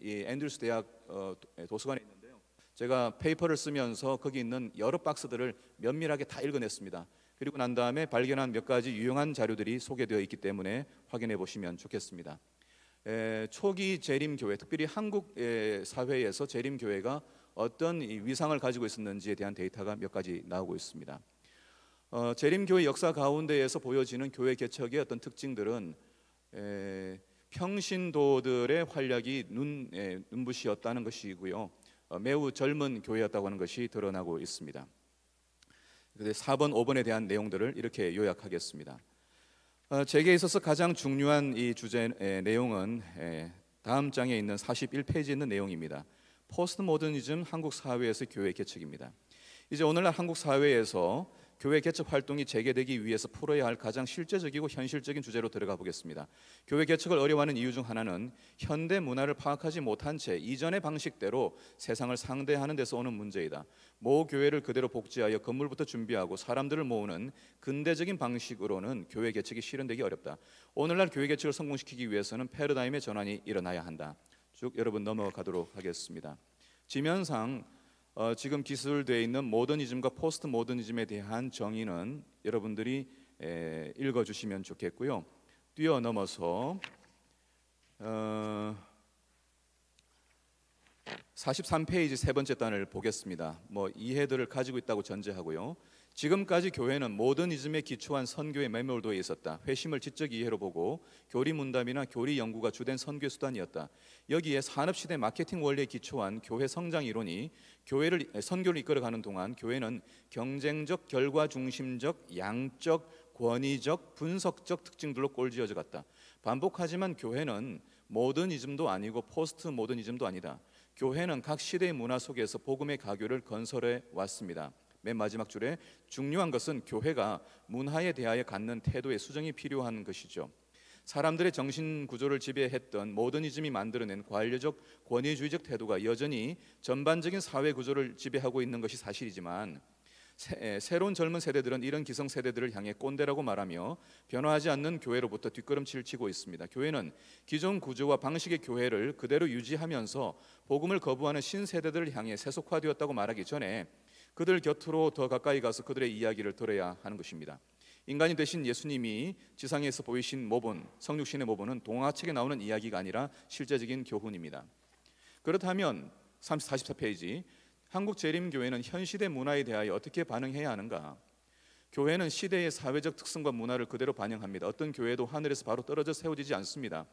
이 앤드루스 대학 도서관에 있는데요. 제가 페이퍼를 쓰면서 거기 있는 여러 박스들을 면밀하게 다 읽어냈습니다. 그리고 난 다음에 발견한 몇 가지 유용한 자료들이 소개되어 있기 때문에 확인해 보시면 좋겠습니다. 초기 재림교회, 특별히 한국 사회에서 재림교회가 어떤 위상을 가지고 있었는지에 대한 데이터가 몇 가지 나오고 있습니다. 재림교회 역사 가운데에서 보여지는 교회 개척의 어떤 특징들은 평신도들의 활약이 눈부시었다는 것이고요, 매우 젊은 교회였다고 하는 것이 드러나고 있습니다. 4번, 5번에 대한 내용들을 이렇게 요약하겠습니다. 제게 있어서 가장 중요한 이 주제 내용은 다음 장에 있는 41페이지에 있는 내용입니다. 포스트 모더니즘 한국 사회에서 교회 개척입니다. 이제 오늘날 한국 사회에서 교회 개척 활동이 재개되기 위해서 풀어야 할 가장 실제적이고 현실적인 주제로 들어가 보겠습니다. 교회 개척을 어려워하는 이유 중 하나는 현대 문화를 파악하지 못한 채 이전의 방식대로 세상을 상대하는 데서 오는 문제이다. 모 교회를 그대로 복제하여 건물부터 준비하고 사람들을 모으는 근대적인 방식으로는 교회 개척이 실현되기 어렵다. 오늘날 교회 개척을 성공시키기 위해서는 패러다임의 전환이 일어나야 한다. 쭉 여러분 넘어가도록 하겠습니다. 지면상 지금 기술되어 있는 모더니즘과 포스트 모더니즘에 대한 정의는 여러분들이 읽어주시면 좋겠고요. 뛰어넘어서 43페이지 세 번째 단을 보겠습니다. 이해들을 가지고 있다고 전제하고요. 지금까지 교회는 모더니즘에 기초한 선교의 매몰도에 있었다. 회심을 지적 이해로 보고 교리 문답이나 교리 연구가 주된 선교 수단이었다. 여기에 산업시대 마케팅 원리에 기초한 교회 성장 이론이 선교를 이끌어가는 동안 교회는 경쟁적, 결과 중심적, 양적, 권위적, 분석적 특징들로 꼴지어져 갔다. 반복하지만 교회는 모더니즘도 아니고 포스트 모더니즘도 아니다. 교회는 각 시대의 문화 속에서 복음의 가교를 건설해 왔습니다. 맨 마지막 줄에 중요한 것은 교회가 문화에 대하여 갖는 태도의 수정이 필요한 것이죠. 사람들의 정신 구조를 지배했던 모더니즘이 만들어낸 관료적 권위주의적 태도가 여전히 전반적인 사회 구조를 지배하고 있는 것이 사실이지만, 새로운 젊은 세대들은 이런 기성 세대들을 향해 꼰대라고 말하며 변화하지 않는 교회로부터 뒷걸음질 치고 있습니다. 교회는 기존 구조와 방식의 교회를 그대로 유지하면서 복음을 거부하는 신세대들을 향해 세속화되었다고 말하기 전에 그들 곁으로 더 가까이 가서 그들의 이야기를 들어야 하는 것입니다. 인간이 되신 예수님이 지상에서 보이신 모본, 성육신의 모본은 동화책에 나오는 이야기가 아니라 실제적인 교훈입니다. 그렇다면 44페이지, 한국 재림교회는 현 시대 문화에 대하여 어떻게 반응해야 하는가? 교회는 시대의 사회적 특성과 문화를 그대로 반영합니다. 어떤 교회도 하늘에서 바로 떨어져 세워지지 않습니다.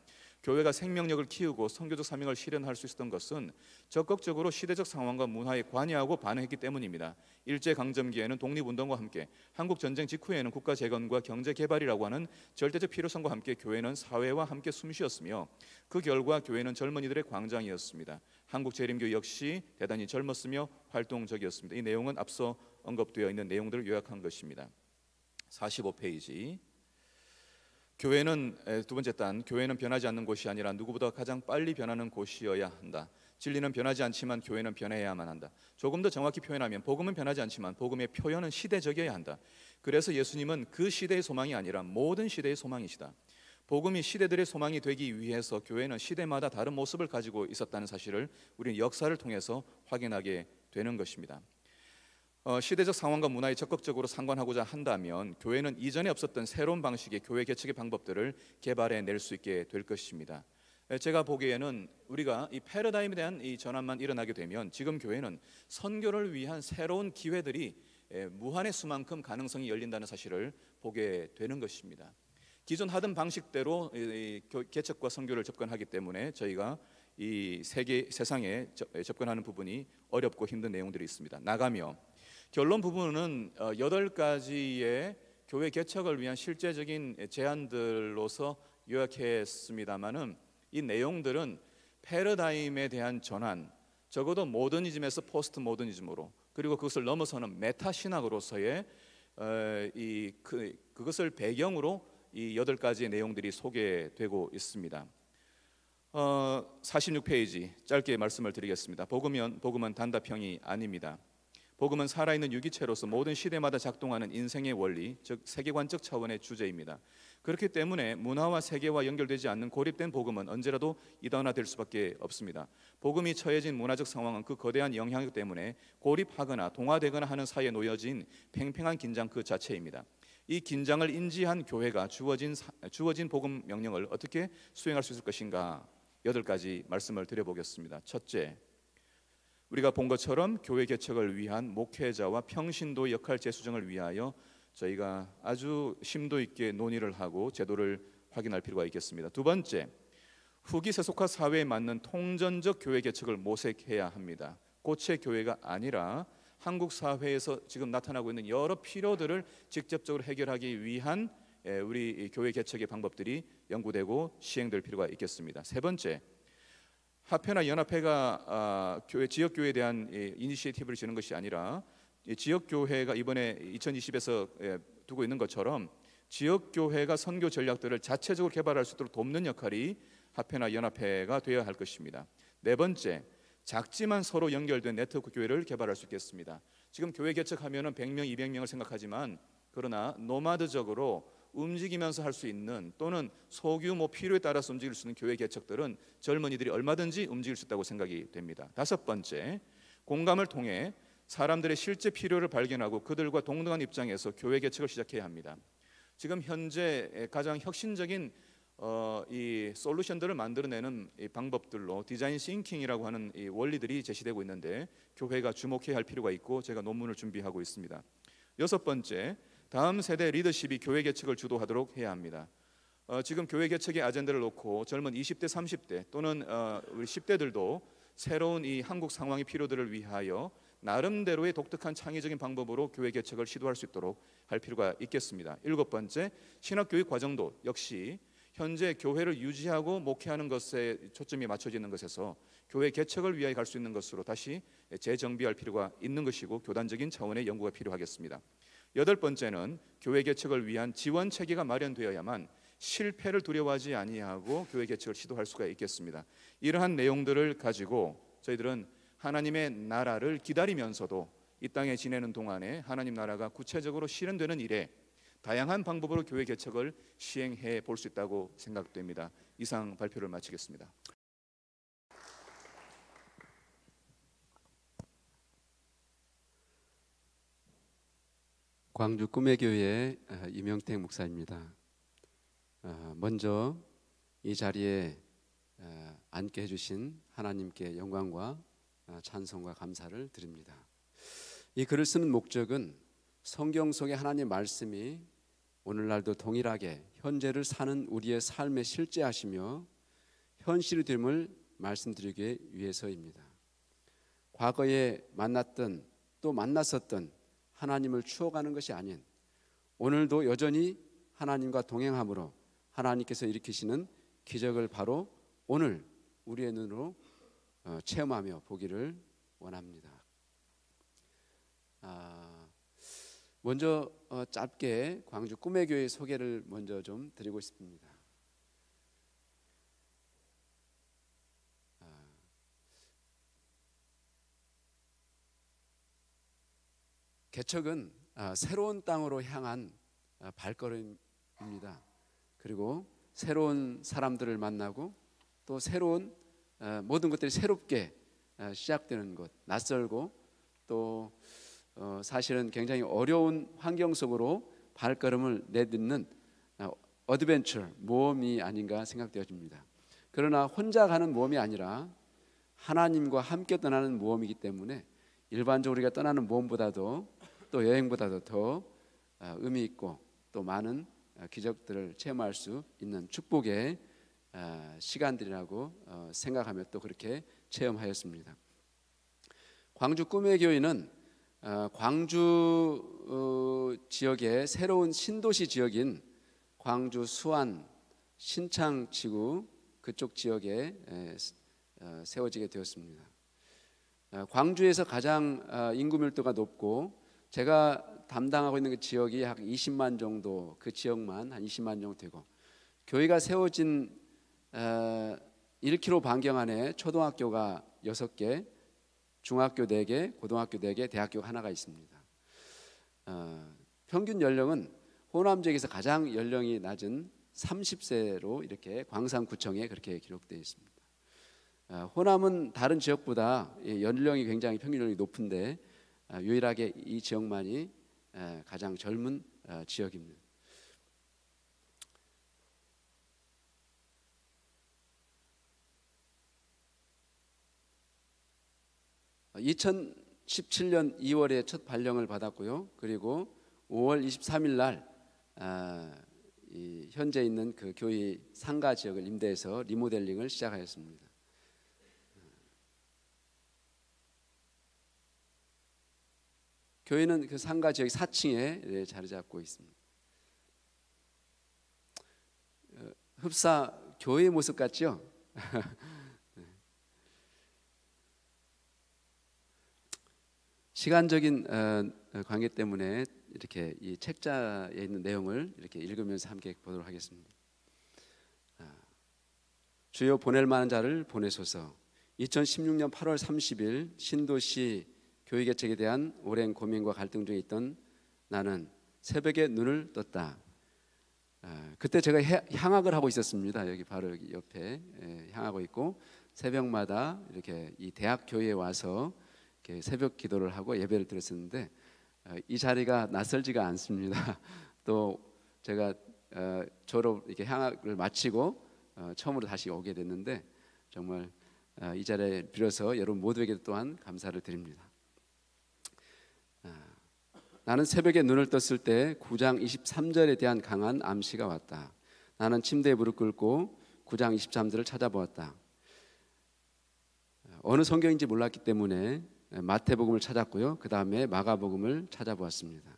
교회가 생명력을 키우고 선교적 사명을 실현할 수 있었던 것은 적극적으로 시대적 상황과 문화에 관여하고 반응했기 때문입니다. 일제강점기에는 독립운동과 함께, 한국 전쟁 직후에는 국가 재건과 경제 개발이라고 하는 절대적 필요성과 함께 교회는 사회와 함께 숨쉬었으며 그 결과 교회는 젊은이들의 광장이었습니다. 한국 재림교 역시 대단히 젊었으며 활동적이었습니다. 이 내용은 앞서 언급되어 있는 내용들을 요약한 것입니다. 45페이지, 교회는 두 번째 단, 교회는 변하지 않는 곳이 아니라 누구보다 가장 빨리 변하는 곳이어야 한다. 진리는 변하지 않지만 교회는 변해야만 한다. 조금 더 정확히 표현하면 복음은 변하지 않지만 복음의 표현은 시대적이어야 한다. 그래서 예수님은 그 시대의 소망이 아니라 모든 시대의 소망이시다. 복음이 시대들의 소망이 되기 위해서 교회는 시대마다 다른 모습을 가지고 있었다는 사실을 우리는 역사를 통해서 확인하게 되는 것입니다. 시대적 상황과 문화에 적극적으로 상관하고자 한다면 교회는 이전에 없었던 새로운 방식의 교회 개척의 방법들을 개발해낼 수 있게 될 것입니다. 제가 보기에는 우리가 이 패러다임에 대한 이 전환만 일어나게 되면 지금 교회는 선교를 위한 새로운 기회들이 무한의 수만큼 가능성이 열린다는 사실을 보게 되는 것입니다. 기존 하던 방식대로 개척과 선교를 접근하기 때문에 저희가 이 세상에 접근하는 부분이 어렵고 힘든 내용들이 있습니다. 나가며 결론 부분은 8가지의 교회 개척을 위한 실제적인 제안들로서 요약했습니다마는 이 내용들은 패러다임에 대한 전환, 적어도 모더니즘에서 포스트 모더니즘으로, 그리고 그것을 넘어서는 메타 신학으로서의 그것을 배경으로 이 8가지의 내용들이 소개되고 있습니다. 46페이지 짧게 말씀을 드리겠습니다. 복음은 단답형이 아닙니다. 복음은 살아있는 유기체로서 모든 시대마다 작동하는 인생의 원리, 즉 세계관적 차원의 주제입니다. 그렇기 때문에 문화와 세계와 연결되지 않는 고립된 복음은 언제라도 이단화될 수밖에 없습니다. 복음이 처해진 문화적 상황은 그 거대한 영향력 때문에 고립하거나 동화되거나 하는 사이에 놓여진 팽팽한 긴장 그 자체입니다. 이 긴장을 인지한 교회가 주어진 복음 명령을 어떻게 수행할 수 있을 것인가? 8가지 말씀을 드려보겠습니다. 첫째, 우리가 본 것처럼 교회 개척을 위한 목회자와 평신도의 역할 재수정을 위하여 저희가 아주 심도 있게 논의를 하고 제도를 확인할 필요가 있겠습니다. 두 번째, 후기 세속화 사회에 맞는 통전적 교회 개척을 모색해야 합니다. 고체 교회가 아니라 한국 사회에서 지금 나타나고 있는 여러 필요들을 직접적으로 해결하기 위한 우리 교회 개척의 방법들이 연구되고 시행될 필요가 있겠습니다. 세 번째, 합회나 연합회가 지역 교회에 대한 이니시에이티브를 지는 것이 아니라 지역 교회가 이번에 2020에서 두고 있는 것처럼 지역 교회가 선교 전략들을 자체적으로 개발할 수 있도록 돕는 역할이 합회나 연합회가 되어야 할 것입니다. 네 번째, 작지만 서로 연결된 네트워크 교회를 개발할 수 있겠습니다. 지금 교회 개척하면은 100명, 200명을 생각하지만 그러나 노마드적으로 움직이면서 할 수 있는 또는 소규모 필요에 따라서 움직일 수 있는 교회 개척들은 젊은이들이 얼마든지 움직일 수 있다고 생각이 됩니다. 다섯 번째, 공감을 통해 사람들의 실제 필요를 발견하고 그들과 동등한 입장에서 교회 개척을 시작해야 합니다. 지금 현재 가장 혁신적인 이 솔루션들을 만들어내는 이 방법들로 디자인 싱킹이라고 하는 이 원리들이 제시되고 있는데 교회가 주목해야 할 필요가 있고 제가 논문을 준비하고 있습니다. 여섯 번째, 다음 세대 리더십이 교회 개척을 주도하도록 해야 합니다. 지금 교회 개척의 아젠다를 놓고 젊은 20대, 30대 또는 우리 10대들도 새로운 이 한국 상황의 필요들을 위하여 나름대로의 독특한 창의적인 방법으로 교회 개척을 시도할 수 있도록 할 필요가 있겠습니다. 일곱 번째, 신학교육 과정도 역시 현재 교회를 유지하고 목회하는 것에 초점이 맞춰지는 것에서 교회 개척을 위하여 갈 수 있는 것으로 다시 재정비할 필요가 있는 것이고 교단적인 차원의 연구가 필요하겠습니다. 여덟 번째는 교회 개척을 위한 지원 체계가 마련되어야만 실패를 두려워하지 아니하고 교회 개척을 시도할 수가 있겠습니다. 이러한 내용들을 가지고 저희들은 하나님의 나라를 기다리면서도 이 땅에 지내는 동안에 하나님 나라가 구체적으로 실현되는 일에 다양한 방법으로 교회 개척을 시행해 볼 수 있다고 생각됩니다. 이상 발표를 마치겠습니다. 광주 꿈의 교회 이명택 목사입니다. 먼저 이 자리에 앉게 해주신 하나님께 영광과 찬송과 감사를 드립니다. 이 글을 쓰는 목적은 성경 속의 하나님의 말씀이 오늘날도 동일하게 현재를 사는 우리의 삶에 실제하시며 현실이 됨을 말씀드리기 위해서입니다. 과거에 만났던 또 만났었던 하나님을 추억하는 것이 아닌 오늘도 여전히 하나님과 동행함으로 하나님께서 일으키시는 기적을 바로 오늘 우리의 눈으로 체험하며 보기를 원합니다. 먼저 짧게 광주 꿈의 교회 소개를 먼저 좀 드리고 싶습니다. 개척은 새로운 땅으로 향한 발걸음입니다. 그리고 새로운 사람들을 만나고 또 새로운 모든 것들이 새롭게 시작되는 것, 낯설고 또 사실은 굉장히 어려운 환경 속으로 발걸음을 내딛는 어드벤처, 모험이 아닌가 생각되어집니다. 그러나 혼자 가는 모험이 아니라 하나님과 함께 떠나는 모험이기 때문에 일반적으로 우리가 떠나는 모험보다도 또 여행보다도 더 의미 있고 또 많은 기적들을 체험할 수 있는 축복의 시간들이라고 생각하며 또 그렇게 체험하였습니다. 광주 꿈의 교회는 광주 지역의 새로운 신도시 지역인 광주 수안 신창지구 그쪽 지역에 세워지게 되었습니다. 광주에서 가장 인구 밀도가 높고 제가 담당하고 있는 그 지역이 약 20만 정도, 그 지역만 한 20만 정도 되고 교회가 세워진 1km 반경 안에 초등학교가 6개, 중학교 4개, 고등학교 4개, 대학교 하나가 있습니다. 평균 연령은 호남 지역에서 가장 연령이 낮은 30세로 이렇게 광산구청에 그렇게 기록되어 있습니다. 호남은 다른 지역보다 연령이 굉장히 평균 연령이 높은데 유일하게 이 지역만이 가장 젊은 지역입니다. (2017년 2월에) 첫 발령을 받았고요. 그리고 5월 23일 날 현재 있는 그 교회 상가 지역을 임대해서 리모델링을 시작하였습니다. 교회는 그 상가 지역 4층에 자리 잡고 있습니다. 흡사 교회의 모습 같죠? 시간적인 관계 때문에 이렇게 이 책자에 있는 내용을 이렇게 읽으면서 함께 보도록 하겠습니다. 주여 보낼 만한 자를 보내소서. 2016년 8월 30일 신도시 교회 개척에 대한 오랜 고민과 갈등 중에 있던 나는 새벽에 눈을 떴다. 그때 제가 향학을 하고 있었습니다. 여기 바로 여기 옆에 향하고 있고 새벽마다 이렇게 이 대학 교회에 와서 이렇게 새벽 기도를 하고 예배를 드렸었는데 이 자리가 낯설지가 않습니다. 또 제가 졸업 이렇게 향학을 마치고 처음으로 다시 오게 됐는데 정말 이 자리에 빌어서 여러분 모두에게 또한 감사를 드립니다. 나는 새벽에 눈을 떴을 때 9장 23절에 대한 강한 암시가 왔다. 나는 침대에 무릎 꿇고 9장 23절을 찾아보았다. 어느 성경인지 몰랐기 때문에 마태복음을 찾았고요. 그 다음에 마가복음을 찾아보았습니다.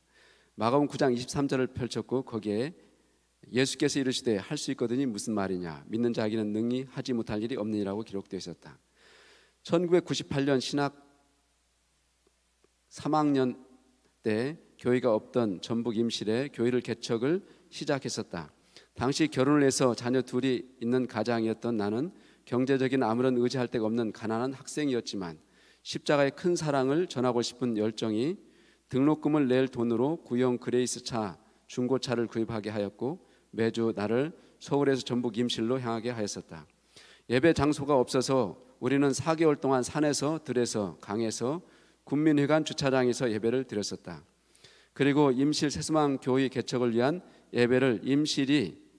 마가복음 9장 23절을 펼쳤고 거기에 예수께서 이르시되 할 수 있거든이 무슨 말이냐, 믿는 자에게는 능히 하지 못할 일이 없느니라고 기록되어 있었다. 1998년 신학 3학년 때 교회가 없던 전북 임실에 교회를 개척을 시작했었다. 당시 결혼을 해서 자녀 둘이 있는 가장이었던 나는 경제적인 아무런 의지할 데가 없는 가난한 학생이었지만 십자가의 큰 사랑을 전하고 싶은 열정이 등록금을 낼 돈으로 구형 그레이스 차 중고차를 구입하게 하였고 매주 나를 서울에서 전북 임실로 향하게 하였었다. 예배 장소가 없어서 우리는 4개월 동안 산에서 들에서 강에서 군민회관 주차장에서 예배를 드렸었다. 그리고 임실 새소망 교회 개척을 위한 예배를 임실이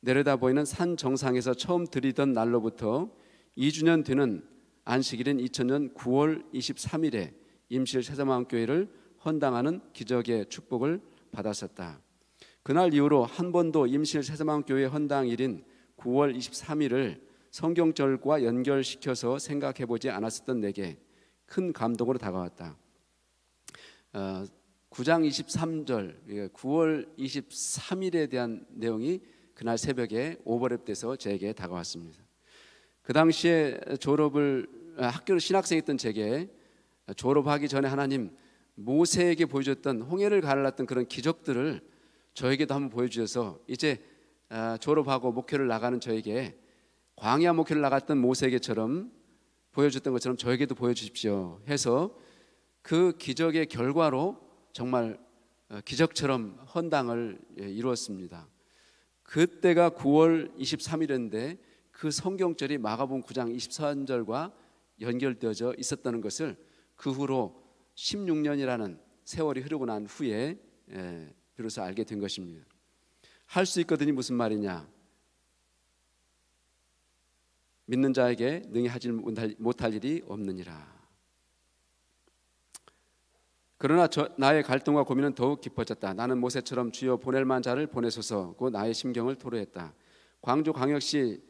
내려다 보이는 산 정상에서 처음 드리던 날로부터 2주년 되는 안식일인 2000년 9월 23일에 임실 새소망 교회를 헌당하는 기적의 축복을 받았었다. 그날 이후로 한 번도 임실 새소망 교회 헌당일인 9월 23일을 성경절과 연결시켜서 생각해보지 않았었던 내게 큰 감동으로 다가왔다. 9장 23절 9월 23일에 대한 내용이 그날 새벽에 오버랩돼서 제게 다가왔습니다. 그 당시에 학교를 신학생했던 제게 졸업하기 전에 하나님 모세에게 보여줬던 홍해를 가르렀던 그런 기적들을 저에게도 한번 보여주셔서 이제 졸업하고 목회를 나가는 저에게 광야 목회를 나갔던 모세에게처럼 보여줬던 것처럼 저에게도 보여주십시오 해서 그 기적의 결과로 정말 기적처럼 헌당을 이루었습니다. 그때가 9월 23일인데 그 성경절이 마가복음 9장 23절과 연결되어져 있었다는 것을 그 후로 16년이라는 세월이 흐르고 난 후에 비로소 알게 된 것입니다. 할 수 있거든이 무슨 말이냐? 믿는 자에게 능히 하지 못할 일이 없느니라. 그러나 나의 갈등과 고민은 더욱 깊어졌다. 나는 모세처럼 주여 보낼 만한 자를 보내소서고 나의 심경을 토로했다. 광주광역시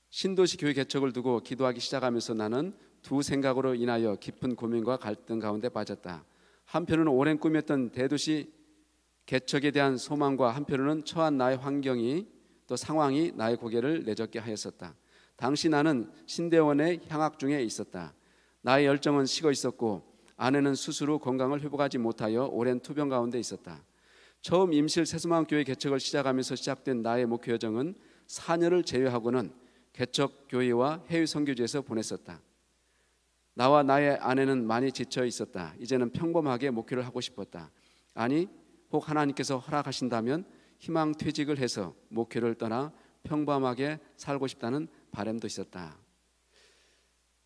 신도시 교회 개척을 두고 기도하기 시작하면서 나는 두 생각으로 인하여 깊은 고민과 갈등 가운데 빠졌다. 한편으로는 오랜 꿈이었던 대도시 개척에 대한 소망과 한편으로는 처한 나의 환경이 또 상황이 나의 고개를 내젓게 하였었다. 당시 나는 신대원에 향학 중에 있었다. 나의 열정은 식어 있었고 아내는 스스로 건강을 회복하지 못하여 오랜 투병 가운데 있었다. 처음 임실 새소망 교회 개척을 시작하면서 시작된 나의 목회 여정은 4년을 제외하고는 개척 교회와 해외 선교지에서 보냈었다. 나와 나의 아내는 많이 지쳐 있었다. 이제는 평범하게 목회를 하고 싶었다. 아니 혹 하나님께서 허락하신다면 희망 퇴직을 해서 목회를 떠나 평범하게 살고 싶다는 바람도 있었다.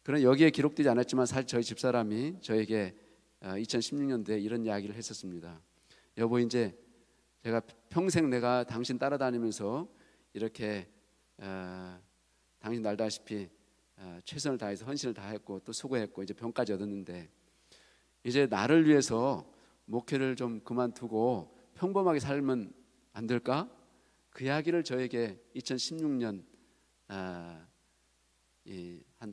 그러나 여기에 기록되지 않았지만 사실 저희 집사람이 저에게 2016년도에 이런 이야기를 했었습니다. 여보, 이제 제가 평생 내가 당신 따라다니면서 이렇게 당신 알다시피 최선을 다해서 헌신을 다했고 또 수고했고 이제 병까지 얻었는데 이제 나를 위해서 목회를 좀 그만두고 평범하게 살면 안 될까? 그 이야기를 저에게 2016년 한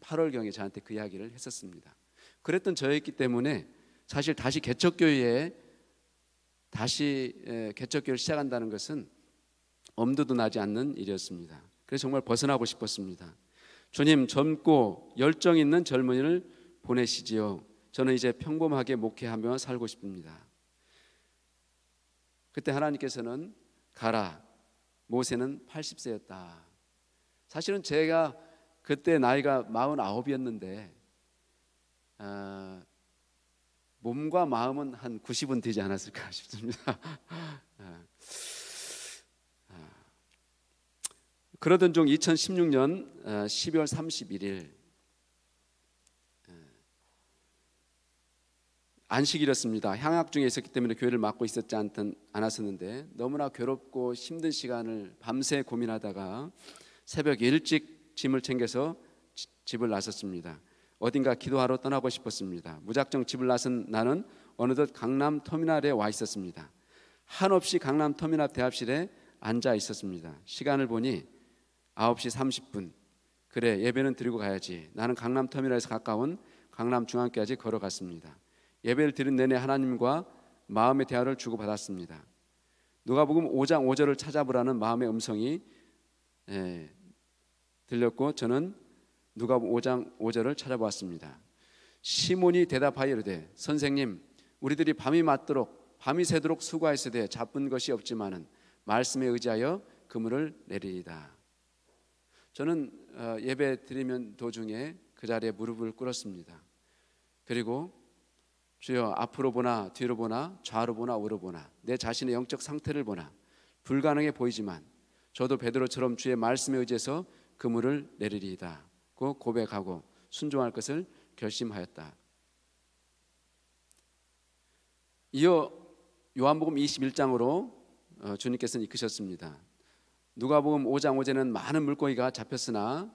8월경에 저한테 그 이야기를 했었습니다. 그랬던 저였기 때문에 사실 다시 개척교회를 시작한다는 것은 엄두도 나지 않는 일이었습니다. 그래서 정말 벗어나고 싶었습니다. 주님, 젊고 열정 있는 젊은이를 보내시지요. 저는 이제 평범하게 목회하며 살고 싶습니다. 그때 하나님께서는 가라. 모세는 80세였다. 사실은 제가 그때 나이가 49이었는데 몸과 마음은 한 90은 되지 않았을까 싶습니다. 그러던 중 2016년 12월 31일 안식일이었습니다. 향학 중에 있었기 때문에 교회를 맡고 있었지 않았었는데 너무나 괴롭고 힘든 시간을 밤새 고민하다가 새벽 일찍 짐을 챙겨서 집을 나섰습니다. 어딘가 기도하러 떠나고 싶었습니다. 무작정 집을 나선 나는 어느덧 강남 터미널에 와 있었습니다. 한없이 강남 터미널 대합실에 앉아 있었습니다. 시간을 보니 9시 30분. 그래, 예배는 드리고 가야지. 나는 강남 터미널에서 가까운 강남 중앙교까지 걸어갔습니다. 예배를 드린 내내 하나님과 마음의 대화를 주고받았습니다. 누가복음 5장 5절을 찾아보라는 마음의 음성이 들렸고 저는 누가복음 5장 5절을 찾아보았습니다. 시몬이 대답하여 이르되 선생님, 우리들이 밤이 새도록 수고하였으되 잡은 것이 없지만은 말씀에 의지하여 그물을 내리이다. 저는 예배 드리면 도중에 그 자리에 무릎을 꿇었습니다. 그리고 주여, 앞으로 보나 뒤로 보나 좌로 보나 우로 보나 내 자신의 영적 상태를 보나 불가능해 보이지만 저도 베드로처럼 주의 말씀에 의지해서 그물을 내리리이다 고 고백하고 순종할 것을 결심하였다. 이어 요한복음 21장으로 주님께서는 이끄셨습니다. 누가복음 5장 5절에는 많은 물고기가 잡혔으나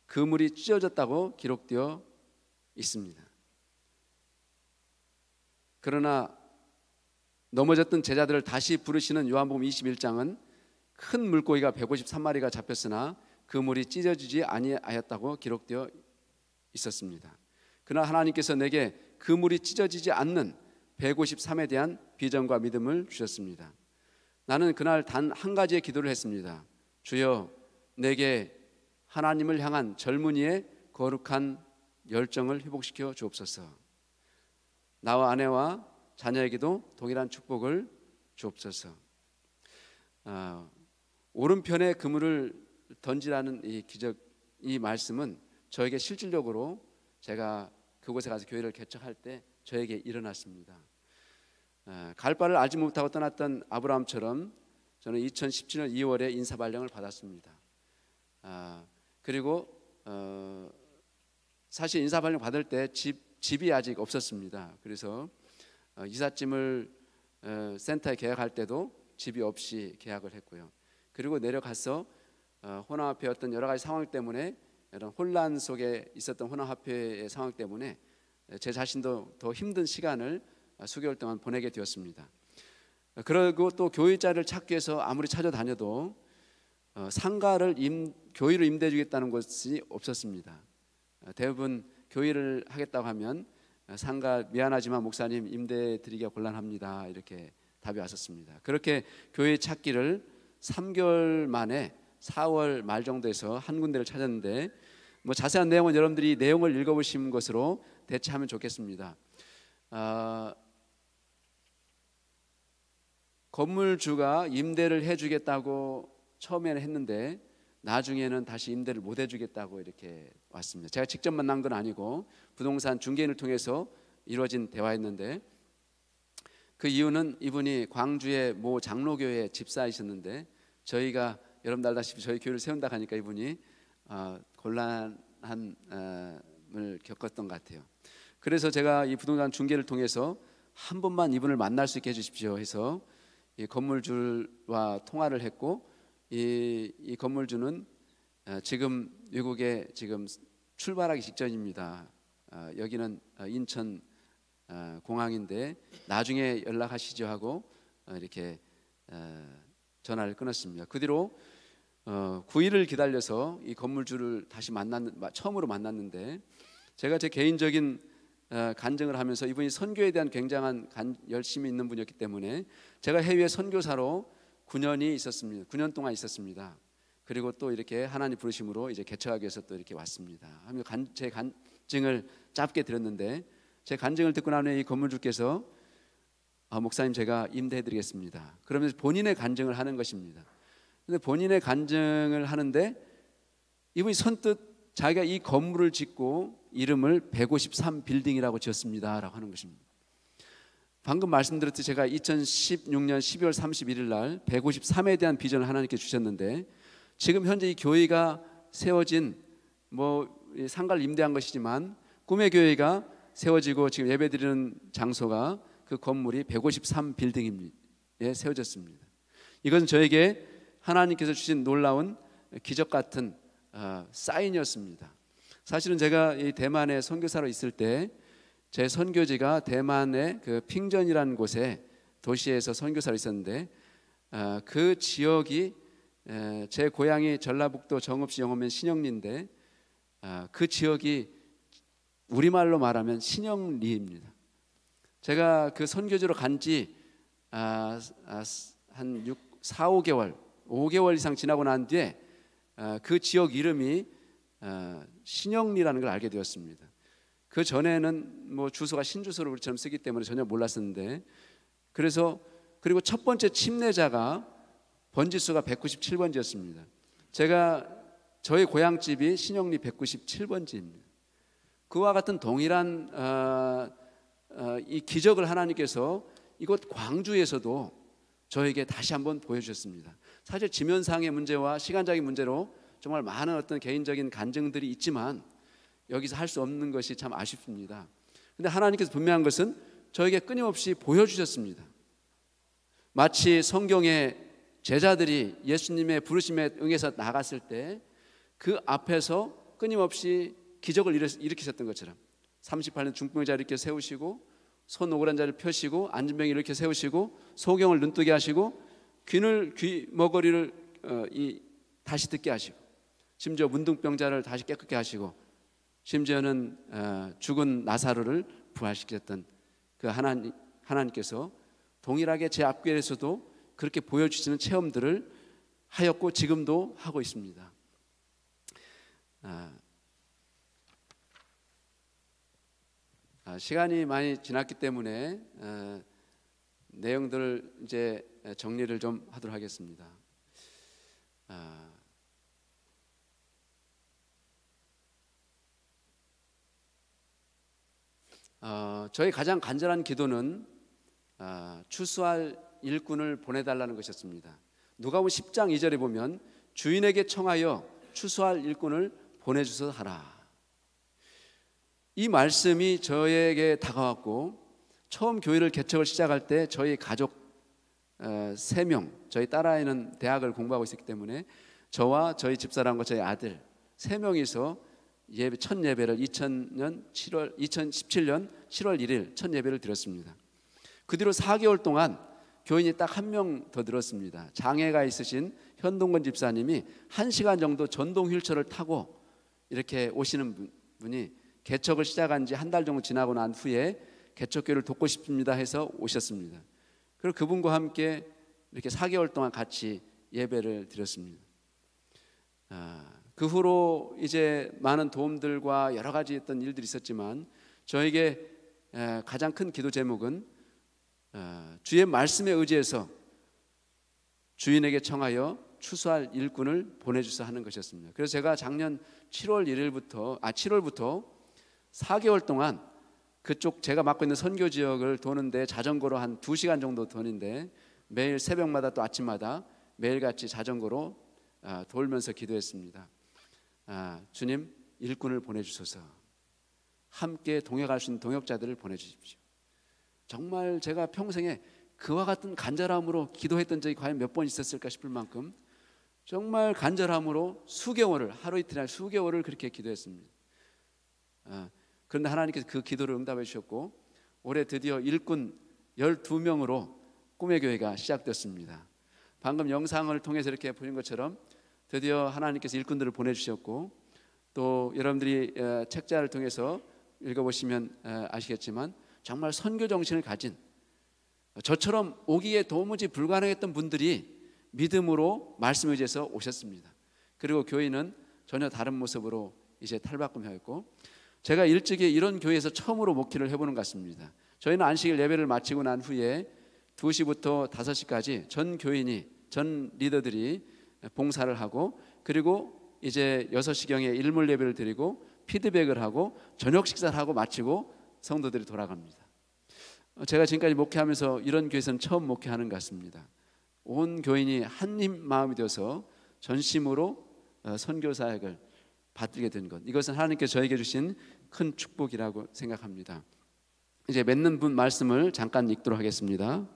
그물이 찢어졌다고 기록되어 있습니다. 그러나 넘어졌던 제자들을 다시 부르시는 요한복음 21장은 큰 물고기가 153마리가 잡혔으나 그물이 찢어지지 아니하였다고 기록되어 있었습니다. 그러나 하나님께서 내게 그물이 찢어지지 않는 153에 대한 비전과 믿음을 주셨습니다. 나는 그날 단 한 가지의 기도를 했습니다. 주여, 내게 하나님을 향한 젊은이의 거룩한 열정을 회복시켜 주옵소서. 나와 아내와 자녀에게도 동일한 축복을 주옵소서. 오른편에 그물을 던지라는 이 말씀은 저에게 실질적으로 제가 그곳에 가서 교회를 개척할 때 저에게 일어났습니다. 갈 바를 알지 못하고 떠났던 아브라함처럼 저는 2017년 2월에 인사발령을 받았습니다. 그리고 사실 인사발령 받을 때 집이 아직 없었습니다. 그래서 이삿짐을 센터에 계약할 때도 집이 없이 계약을 했고요. 그리고 내려가서 호남화폐 어떤 여러 가지 상황 때문에 이런 혼란 속에 있었던 호남화폐의 상황 때문에 제 자신도 더 힘든 시간을 수개월 동안 보내게 되었습니다. 그리고 또 교회자를 찾기 위해서 아무리 찾아다녀도 상가를 교회로 임대해 주겠다는 것이 없었습니다. 대부분 교회를 하겠다고 하면 상가 미안하지만 목사님 임대해 드리기가 곤란합니다, 이렇게 답이 왔었습니다. 그렇게 교회 찾기를 3개월 만에 4월 말 정도에서 한 군데를 찾았는데 뭐 자세한 내용은 여러분들이 내용을 읽어보신 것으로 대체하면 좋겠습니다. 건물주가 임대를 해주겠다고 처음에는 했는데 나중에는 다시 임대를 못 해주겠다고 이렇게 왔습니다. 제가 직접 만난 건 아니고 부동산 중개인을 통해서 이루어진 대화였는데, 그 이유는 이분이 광주의 모 장로교회 집사이셨는데 저희가 여러분들 알다시피 저희 교회를 세운다 하니까 이분이 곤란함을 겪었던 것 같아요. 그래서 제가 이 부동산 중개를 통해서 한 번만 이분을 만날 수 있게 해주십시오 해서 이 건물주와 통화를 했고, 이 건물주는 지금 미국에 지금 출발하기 직전입니다. 여기는 인천 공항인데 나중에 연락하시죠 하고 이렇게 전화를 끊었습니다. 그 뒤로 9일을 기다려서 이 건물주를 다시 처음으로 만났는데, 제가 제 개인적인 간증을 하면서 이분이 선교에 대한 굉장한 열심이 있는 분이었기 때문에 제가 해외 선교사로 9년이 있었습니다. 9년 동안 있었습니다. 그리고 또 이렇게 하나님 부르심으로 이제 개척하기 위해서 또 이렇게 왔습니다. 하며 제 간증을 짧게 드렸는데, 제 간증을 듣고 나면 이 건물주께서 목사님 제가 임대해드리겠습니다. 그러면서 본인의 간증을 하는 것입니다. 근데 본인의 간증을 하는데 이분이 선뜻 자기가 이 건물을 짓고 이름을 153빌딩이라고 지었습니다 라고 하는 것입니다. 방금 말씀드렸듯이 제가 2016년 12월 31일 날 153에 대한 비전을 하나님께 주셨는데, 지금 현재 이 교회가 세워진 상가를 임대한 것이지만 꿈의 교회가 세워지고 지금 예배드리는 장소가 그 건물이 153빌딩에 세워졌습니다. 이것은 저에게 하나님께서 주신 놀라운 기적 같은 사인이었습니다. 사실은 제가 이 대만에 선교사로 있을 때 제 선교지가 대만의 그 핑전이라는 곳에 도시에서 선교사로 있었는데, 그 지역이 제 고향이 전라북도 정읍시 영어면 신영리인데 그 지역이 우리말로 말하면 신영리입니다. 제가 그 선교지로 간지 한 4, 5개월 이상 지나고 난 뒤에 그 지역 이름이 신영리라는 걸 알게 되었습니다. 그 전에는 주소가 신주소를 우리처럼 쓰기 때문에 전혀 몰랐었는데, 그리고 첫 번째 침례자가 번지수가 197번지였습니다. 저희 고향집이 신영리 197번지입니다. 그와 같은 동일한 이 기적을 하나님께서 이곳 광주에서도 저에게 다시 한번 보여주셨습니다. 사실 지면상의 문제와 시간적인 문제로 정말 많은 어떤 개인적인 간증들이 있지만 여기서 할 수 없는 것이 참 아쉽습니다. 그런데 하나님께서 분명한 것은 저에게 끊임없이 보여주셨습니다. 마치 성경의 제자들이 예수님의 부르심에 응해서 나갔을 때 그 앞에서 끊임없이 기적을 일으키셨던 것처럼 38년 중풍의 자를 이렇게 세우시고 손 오그란 자를 펴시고 앉은 병이 이렇게 세우시고 소경을 눈뜨게 하시고 귀 머거리를 다시 듣게 하시고 심지어 문둥병자를 다시 깨끗게 하시고 심지어는 죽은 나사로를 부활시켰던 그 하나님께서 동일하게 제 앞길에서도 그렇게 보여주시는 체험들을 하였고 지금도 하고 있습니다. 시간이 많이 지났기 때문에 내용들을 이제 정리를 좀 하도록 하겠습니다. 저희 가장 간절한 기도는 추수할 일꾼을 보내달라는 것이었습니다. 누가복음 10장 2절에 보면 주인에게 청하여 추수할 일꾼을 보내주소서 하라. 이 말씀이 저에게 다가왔고 처음 교회를 개척을 시작할 때 저희 가족 3명, 저희 딸아이는 대학을 공부하고 있었기 때문에 저와 저희 집사람과 저희 아들 3명이서 첫 예배를 2017년 7월 1일 첫 예배를 드렸습니다. 그 뒤로 4개월 동안 교인이 딱 1명 더 늘었습니다. 장애가 있으신 현동건 집사님이 1시간 정도 전동 휠체어를 타고 이렇게 오시는 분이 개척을 시작한 지 한 달 정도 지나고 난 후에 개척교회를 돕고 싶습니다 해서 오셨습니다. 그리고 그분과 함께 이렇게 4개월 동안 같이 예배를 드렸습니다. 그 후로 이제 많은 도움들과 여러 가지 했던 일들이 있었지만 저에게 가장 큰 기도 제목은 주의 말씀에 의지해서 주인에게 청하여 추수할 일꾼을 보내주사 하는 것이었습니다. 그래서 제가 작년 7월부터 4개월 동안 그쪽 제가 맡고 있는 선교 지역을 도는데 자전거로 한 2시간 정도 도는데 매일 새벽마다 또 아침마다 매일같이 자전거로 돌면서 기도했습니다. 주님, 일꾼을 보내주소서. 함께 동역할 수 있는 동역자들을 보내주십시오. 정말 제가 평생에 그와 같은 간절함으로 기도했던 적이 과연 몇 번 있었을까 싶을 만큼 정말 간절함으로 수개월을, 하루 이틀 날 수개월을 그렇게 기도했습니다. 그런데 하나님께서 그 기도를 응답해 주셨고 올해 드디어 일꾼 12명으로 꿈의 교회가 시작됐습니다. 방금 영상을 통해서 이렇게 보신 것처럼 드디어 하나님께서 일꾼들을 보내주셨고 또 여러분들이 책자를 통해서 읽어보시면 아시겠지만 정말 선교 정신을 가진 저처럼 오기에 도무지 불가능했던 분들이 믿음으로 말씀 의지해서 오셨습니다. 그리고 교회는 전혀 다른 모습으로 이제 탈바꿈하였고 제가 일찍이 이런 교회에서 처음으로 목회를 해보는 것 같습니다. 저희는 안식일 예배를 마치고 난 후에 2시부터 5시까지 전 교인이 전 리더들이 봉사를 하고 그리고 이제 6시경에 일몰 예배를 드리고 피드백을 하고 저녁 식사를 하고 마치고 성도들이 돌아갑니다. 제가 지금까지 목회하면서 이런 교회에서는 처음 목회하는 것 같습니다. 온 교인이 한입 마음이 되어서 전심으로 선교 사역을 받들게 된 것, 이것은 하나님께서 저에게 주신 큰 축복이라고 생각합니다. 이제 맺는 분 말씀을 잠깐 읽도록 하겠습니다.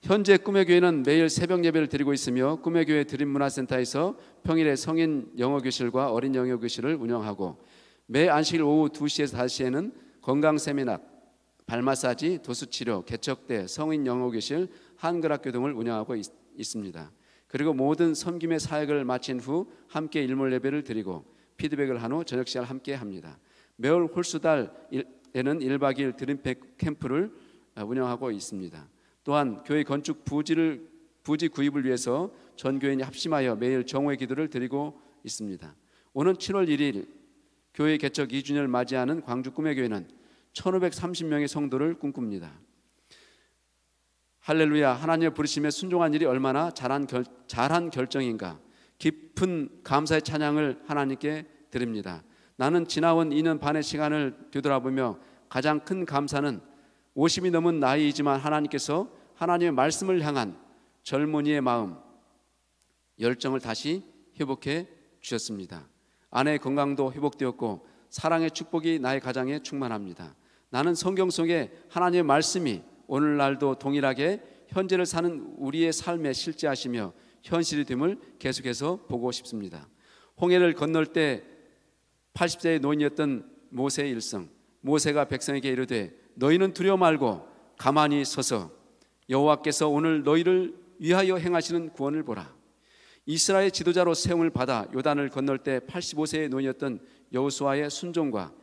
현재 꿈의 교회는 매일 새벽 예배를 드리고 있으며 꿈의 교회 드림문화센터에서 평일에 성인 영어교실과 어린 영어교실을 운영하고 매 안식일 오후 2시에서 5시에는 건강 세미나, 발 마사지, 도수치료, 개척대, 성인 영어교실, 한글학교 등을 운영하고 있습니다. 그리고 모든 섬김의 사역을 마친 후 함께 일몰 예배를 드리고 피드백을 한 후 저녁 시간을 함께 합니다. 매월 홀수달에는 1박 2일 드림 캠프를 운영하고 있습니다. 또한 교회 건축 부지 구입을 위해서 전 교인이 합심하여 매일 정오의 기도를 드리고 있습니다. 오는 7월 1일 교회 개척 2주년을 맞이하는 광주 꿈의 교회는 1530명의 성도를 꿈꿉니다. 할렐루야, 하나님의 부르심에 순종한 일이 얼마나 잘한 결정인가. 깊은 감사의 찬양을 하나님께 드립니다. 나는 지나온 2년 반의 시간을 되돌아보며 가장 큰 감사는 50이 넘은 나이이지만 하나님께서 하나님의 말씀을 향한 젊은이의 마음, 열정을 다시 회복해 주셨습니다. 아내의 건강도 회복되었고 사랑의 축복이 나의 가정에 충만합니다. 나는 성경 속에 하나님의 말씀이 오늘날도 동일하게 현재를 사는 우리의 삶에 실제하시며 현실이 됨을 계속해서 보고 싶습니다. 홍해를 건널 때 80세의 노인이었던 모세의 일성, 모세가 백성에게 이르되 너희는 두려워 말고 가만히 서서 여호와께서 오늘 너희를 위하여 행하시는 구원을 보라. 이스라엘 지도자로 세움을 받아 요단을 건널 때 85세의 노인이었던 여호수아의 순종과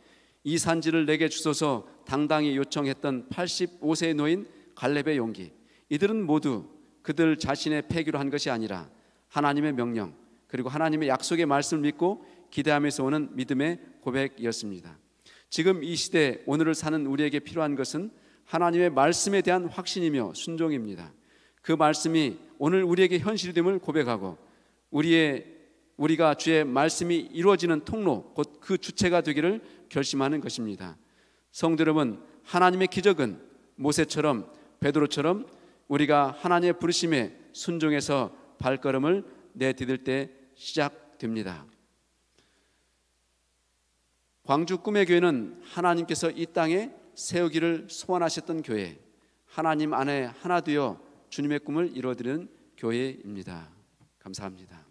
이 산지를 내게 주소서 당당히 요청했던 85세의 노인 갈렙의 용기, 이들은 모두 그들 자신의 패기로 한 것이 아니라 하나님의 명령 그리고 하나님의 약속의 말씀을 믿고 기대하면서 오는 믿음의 고백이었습니다. 지금 이 시대 오늘을 사는 우리에게 필요한 것은 하나님의 말씀에 대한 확신이며 순종입니다. 그 말씀이 오늘 우리에게 현실됨을 고백하고 우리가 주의 말씀이 이루어지는 통로, 곧 그 주체가 되기를 결심하는 것입니다. 성도 여러분, 하나님의 기적은 모세처럼 베드로처럼 우리가 하나님의 부르심에 순종해서 발걸음을 내디딜 때 시작됩니다. 광주 꿈의 교회는 하나님께서 이 땅에 세우기를 소원하셨던 교회, 하나님 안에 하나 되어 주님의 꿈을 이루어드리는 교회입니다. 감사합니다.